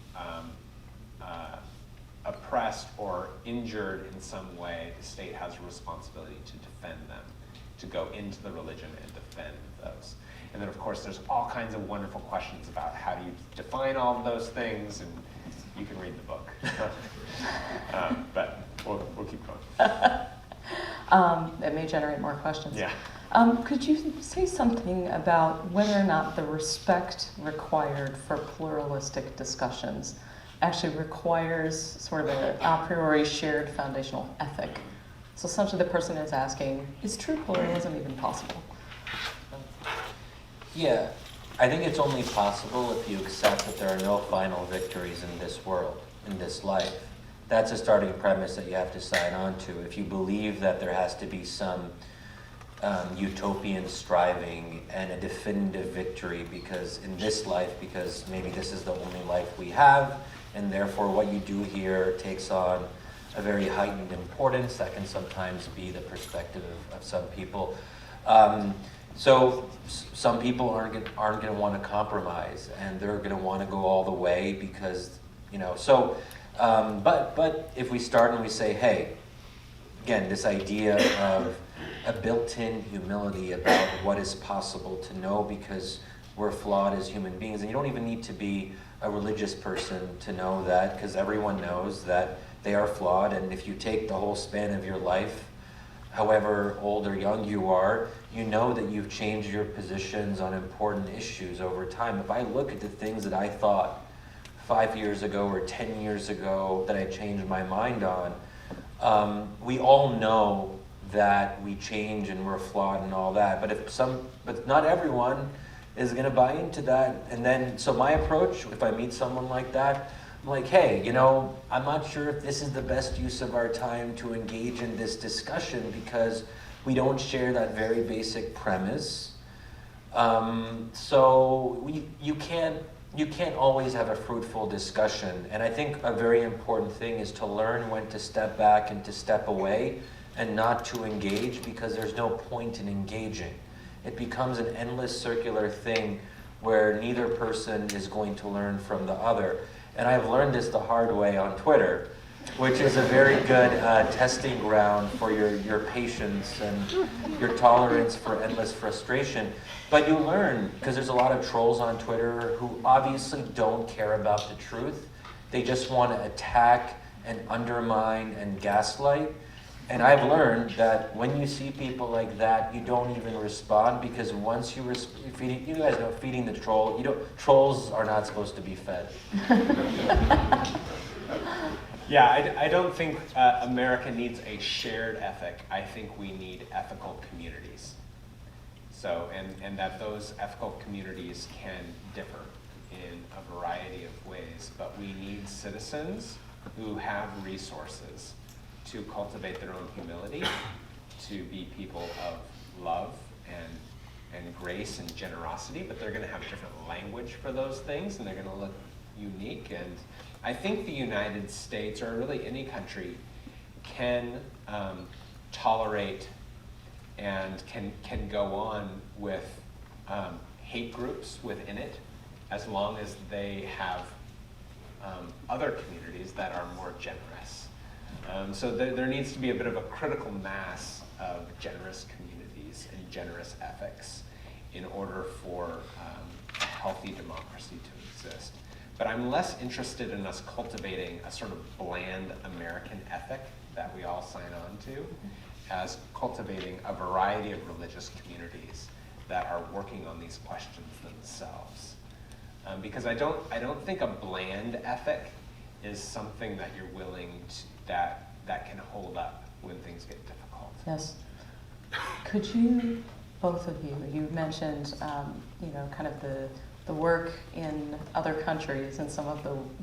oppressed or injured in some way, the state has a responsibility to defend them, to go into the religion and defend those. And then, of course, there's all kinds of wonderful questions about how do you define all of those things, and you can read the book. But we'll keep going. It may generate more questions. Yeah. Could you say something about whether or not the respect required for pluralistic discussions actually requires sort of an a priori shared foundational ethic? So essentially the person is asking, is true pluralism even possible? Yeah, I think it's only possible if you accept that there are no final victories in this world, in this life. That's a starting premise that you have to sign on to. If you believe that there has to be some utopian striving and a definitive victory because in this life, because maybe this is the only life we have, and therefore what you do here takes on a very heightened importance. That can sometimes be the perspective of some people. So some people aren't going to want to compromise, and they're going to want to go all the way because, but if we start and we say, hey, again, this idea of a built-in humility about what is possible to know because we're flawed as human beings, and you don't even need to be a religious person to know that, because everyone knows that they are flawed, and if you take the whole span of your life, however old or young you are, you know that you've changed your positions on important issues over time. If I look at the things that I thought 5 years ago or 10 years ago that I changed my mind on, we all know that we change and we're flawed and all that. But not everyone is going to buy into that. And then, so my approach, if I meet someone like that, I'm like, hey, I'm not sure if this is the best use of our time to engage in this discussion because we don't share that very basic premise. So you can't always have a fruitful discussion. And I think a very important thing is to learn when to step back and to step away and not to engage, because there's no point in engaging. It becomes an endless circular thing where neither person is going to learn from the other. And I've learned this the hard way on Twitter, which is a very good testing ground for your patience and your tolerance for endless frustration. But you learn, because there's a lot of trolls on Twitter who obviously don't care about the truth. They just want to attack and undermine and gaslight. And I've learned that when you see people like that, you don't even respond, because once you you guys know, feeding the troll, trolls are not supposed to be fed. Yeah, I don't think America needs a shared ethic. I think we need ethical communities. So, and that those ethical communities can differ in a variety of ways, but we need citizens who have resources to cultivate their own humility, to be people of love and grace and generosity, but they're going to have different language for those things, and they're going to look unique. And I think the United States, or really any country, can tolerate and can go on with hate groups within it, as long as they have other communities that are more generous. So there needs to be a bit of a critical mass of generous communities and generous ethics in order for a healthy democracy to exist. But I'm less interested in us cultivating a sort of bland American ethic that we all sign on to, as cultivating a variety of religious communities that are working on these questions themselves. Because I don't think a bland ethic is something that you're willing to, that can hold up when things get difficult. Yes. Could you, both of you mentioned, kind of the work in other countries and some of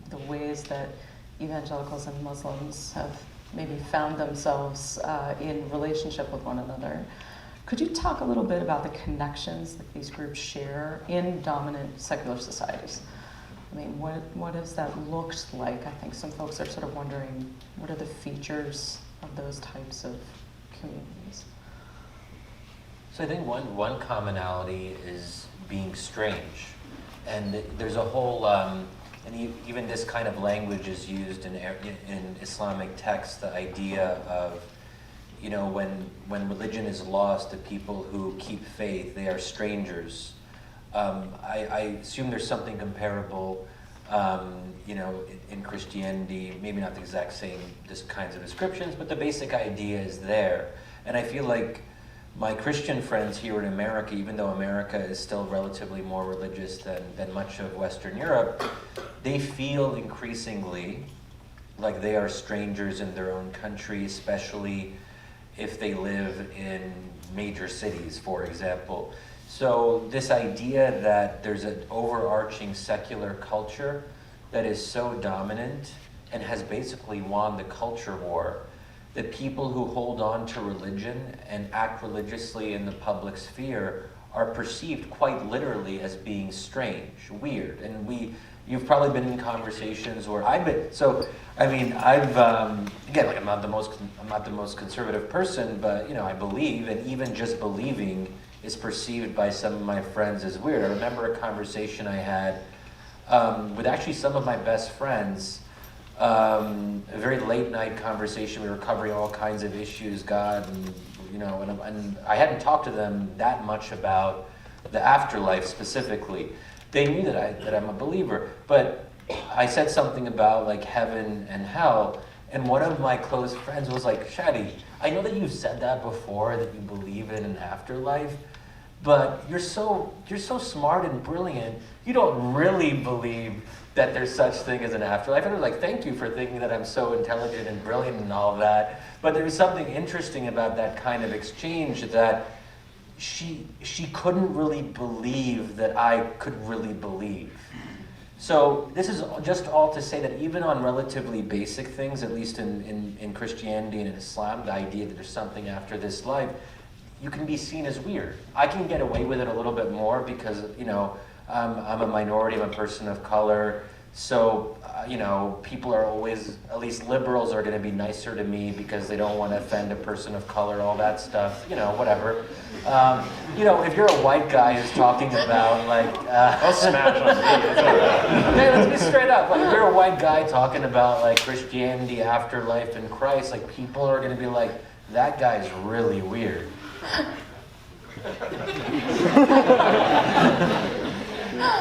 the ways that evangelicals and Muslims have maybe found themselves in relationship with one another. Could you talk a little bit about the connections that these groups share in dominant secular societies? I mean, what has that looked like? I think some folks are sort of wondering, what are the features of those types of communities? So I think one commonality is being strange. And there's a whole, and even this kind of language is used in Islamic texts, the idea of, when religion is lost, the people who keep faith, they are strangers. I assume there's something comparable, in Christianity, maybe not the exact same kinds of descriptions, but the basic idea is there. And I feel like my Christian friends here in America, even though America is still relatively more religious than much of Western Europe, they feel increasingly like they are strangers in their own country, especially if they live in major cities, for example. So this idea that there's an overarching secular culture that is so dominant and has basically won the culture war, that people who hold on to religion and act religiously in the public sphere are perceived quite literally as being strange, weird. And you've probably been in conversations where I've been, again, like I'm not the most conservative person, but I believe, and even just believing is perceived by some of my friends as weird. I remember a conversation I had with actually some of my best friends, a very late night conversation. We were covering all kinds of issues, God, and I hadn't talked to them that much about the afterlife specifically. They knew that I'm a believer, but I said something about like heaven and hell, And one of my close friends was like, Shadi, I know that you've said that before, that you believe in an afterlife, but you're so smart and brilliant, you don't really believe that there's such thing as an afterlife. And I was like, thank you for thinking that I'm so intelligent and brilliant and all of that. But there was something interesting about that kind of exchange, that she couldn't really believe that I could really believe. So this is just all to say that even on relatively basic things, at least in Christianity and in Islam, the idea that there's something after this life, you can be seen as weird. I can get away with it a little bit more because, I'm a minority, I'm a person of color, so, people are always, at least liberals are gonna be nicer to me because they don't want to offend a person of color, all that stuff, whatever. If you're a white guy who's talking about, like... I'll smash on me. Hey, let's be straight up. Like, if you're a white guy talking about, like, Christianity, afterlife, and Christ, like, people are gonna be like, that guy's really weird.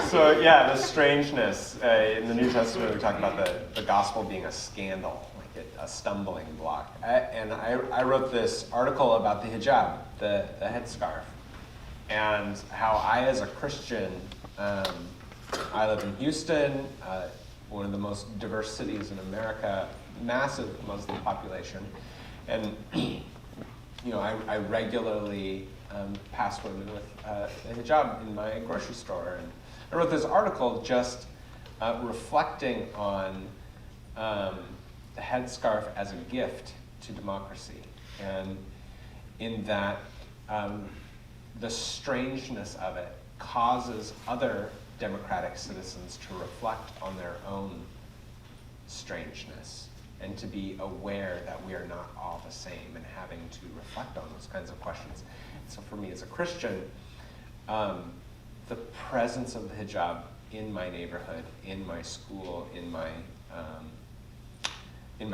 So yeah, the strangeness. In the New Testament, we talk about the gospel being a scandal, like a stumbling block. I wrote this article about the hijab, the headscarf, and how I, as a Christian, I live in Houston, one of the most diverse cities in America, massive Muslim population, and I regularly pass women with a hijab in my grocery store. And I wrote this article just reflecting on the headscarf as a gift to democracy, and in that the strangeness of it causes other democratic citizens to reflect on their own strangeness and to be aware that we are not all the same and having to reflect on those kinds of questions. So for me as a Christian, the presence of the hijab in my neighborhood, in my school, in my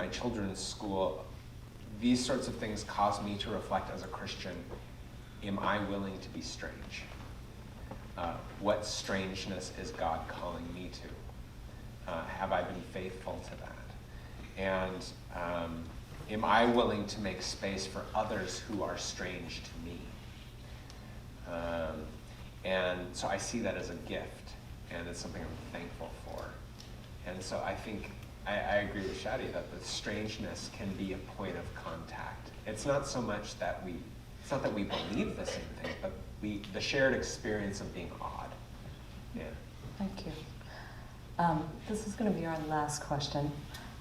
children's school, these sorts of things cause me to reflect as a Christian, am I willing to be strange? What strangeness is God calling me to? Have I been faithful to that? And am I willing to make space for others who are strange to me? And so I see that as a gift, and it's something I'm thankful for. And so I think, I agree with Shadi that the strangeness can be a point of contact. It's not so much that it's not that we believe the same thing, but the shared experience of being odd. Yeah. Thank you. This is going to be our last question.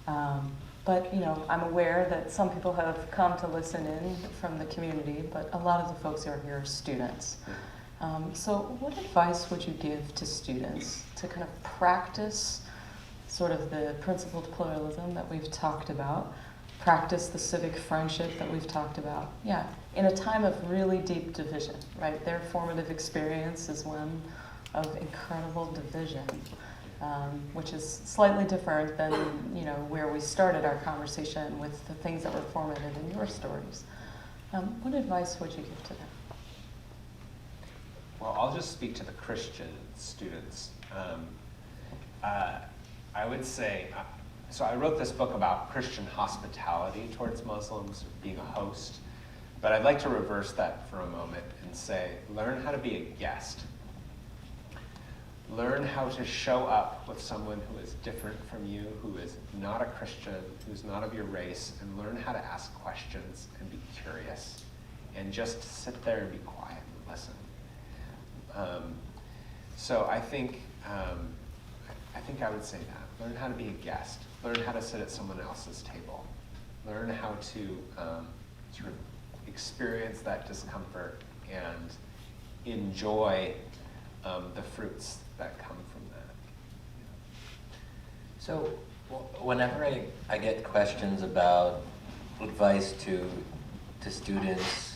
But I'm aware that some people have come to listen in from the community, but a lot of the folks who are here are students. So what advice would you give to students to kind of practice sort of the principled pluralism that we've talked about, practice the civic friendship that we've talked about? Yeah, in a time of really deep division, right? Their formative experience is one of incredible division. Which is slightly different than where we started our conversation with the things that were formative in your stories. What advice would you give to them? Well, I'll just speak to the Christian students. I would say, so I wrote this book about Christian hospitality towards Muslims, being a host, but I'd like to reverse that for a moment and say, learn how to be a guest. Learn how to show up with someone who is different from you, who is not a Christian, who's not of your race, and learn how to ask questions and be curious, and just sit there and be quiet and listen. So I think I would say that. Learn how to be a guest. Learn how to sit at someone else's table. Learn how to sort of experience that discomfort and enjoy the fruits that come from that. So whenever I get questions about advice to students,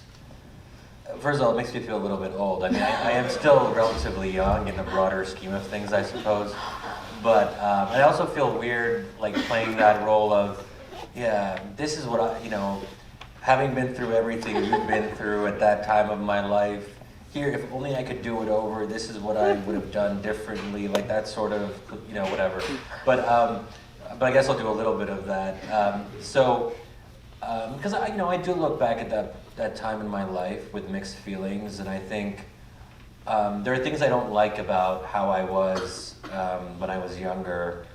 first of all, it makes me feel a little bit old. I mean, I am still relatively young in the broader scheme of things, I suppose. But I also feel weird, like, playing that role of, yeah, this is what having been through everything you've been through at that time of my life, here, if only I could do it over, this is what I would have done differently, like that sort of, whatever. But but I guess I'll do a little bit of that. Because I do look back at that time in my life with mixed feelings, and I think there are things I don't like about how I was when I was younger,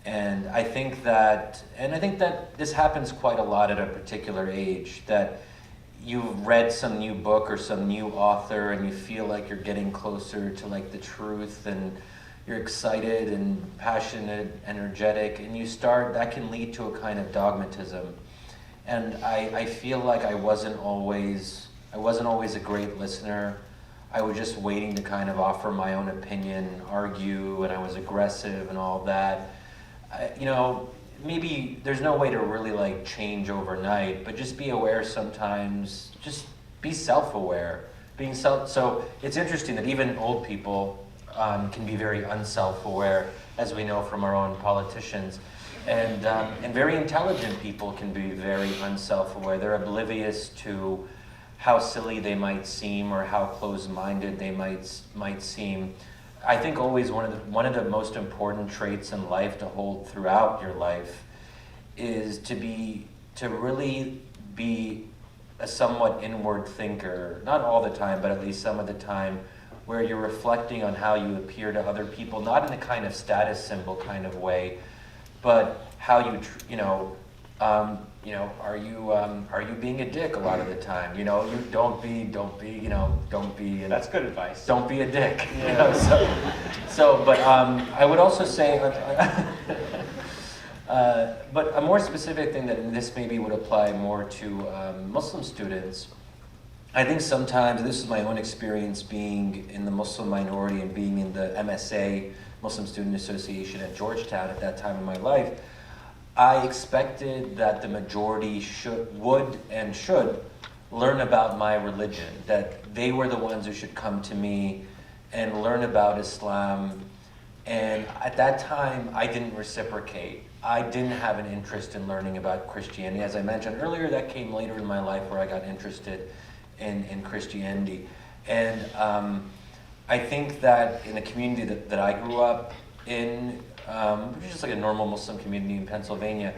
and I think that this happens quite a lot at a particular age, that you've read some new book or some new author and you feel like you're getting closer to like the truth, and you're excited and passionate, energetic, and that can lead to a kind of dogmatism. And I feel like I wasn't always a great listener. I was just waiting to kind of offer my own opinion, argue, and I was aggressive and all that. Maybe there's no way to really like change overnight, but just be aware sometimes, just be self-aware. So it's interesting that even old people can be very unself-aware, as we know from our own politicians. And very intelligent people can be very unself-aware. They're oblivious to how silly they might seem or how closed-minded they might seem. I think always one of the most important traits in life to hold throughout your life is to really be a somewhat inward thinker. Not all the time, but at least some of the time, where you're reflecting on how you appear to other people, not in a kind of status symbol kind of way, but how are you being a dick a lot of the time? You don't be. That's good advice. Don't be a dick. Yeah. But I would also say, but a more specific thing that this maybe would apply more to Muslim students. I think sometimes, this is my own experience being in the Muslim minority and being in the MSA, Muslim Student Association at Georgetown at that time in my life, I expected that the majority would learn about my religion, that they were the ones who should come to me and learn about Islam. And at that time, I didn't reciprocate. I didn't have an interest in learning about Christianity. As I mentioned earlier, that came later in my life where I got interested in Christianity. And I think that in the community that I grew up in, which is just like a normal Muslim community in Pennsylvania,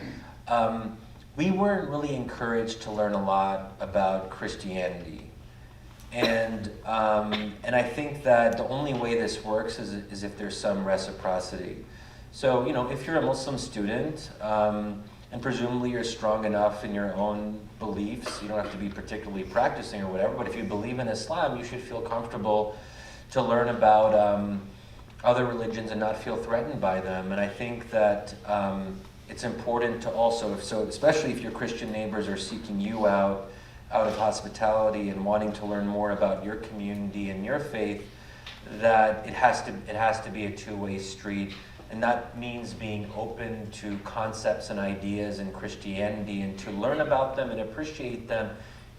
we weren't really encouraged to learn a lot about Christianity. And I think that the only way this works is if there's some reciprocity. So, if you're a Muslim student, and presumably you're strong enough in your own beliefs, you don't have to be particularly practicing or whatever, but if you believe in Islam, you should feel comfortable to learn about other religions and not feel threatened by them. And I think that it's important to also, especially if your Christian neighbors are seeking you out of hospitality and wanting to learn more about your community and your faith, that it has to be a two-way street. And that means being open to concepts and ideas in Christianity and to learn about them and appreciate them,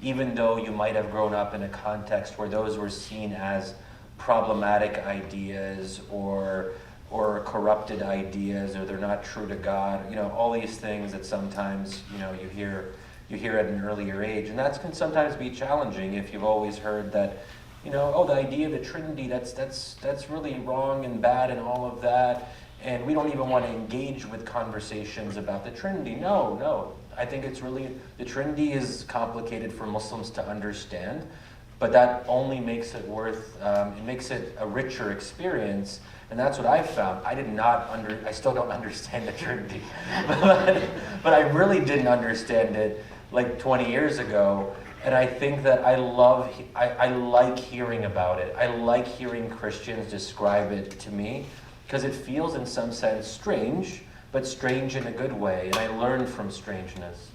even though you might have grown up in a context where those were seen as problematic ideas or corrupted ideas, or they're not true to God. All these things that sometimes you hear at an earlier age, and that can sometimes be challenging if you've always heard that the idea of the Trinity, that's really wrong and bad and all of that. And we don't even want to engage with conversations about the Trinity. No. I think the Trinity is complicated for Muslims to understand, but that only makes it it makes it a richer experience. And that's what I've found. I still don't understand the Trinity, but I really didn't understand it like 20 years ago. And I think that I like hearing about it. I like hearing Christians describe it to me, because it feels in some sense strange, but strange in a good way, and I learn from strangeness.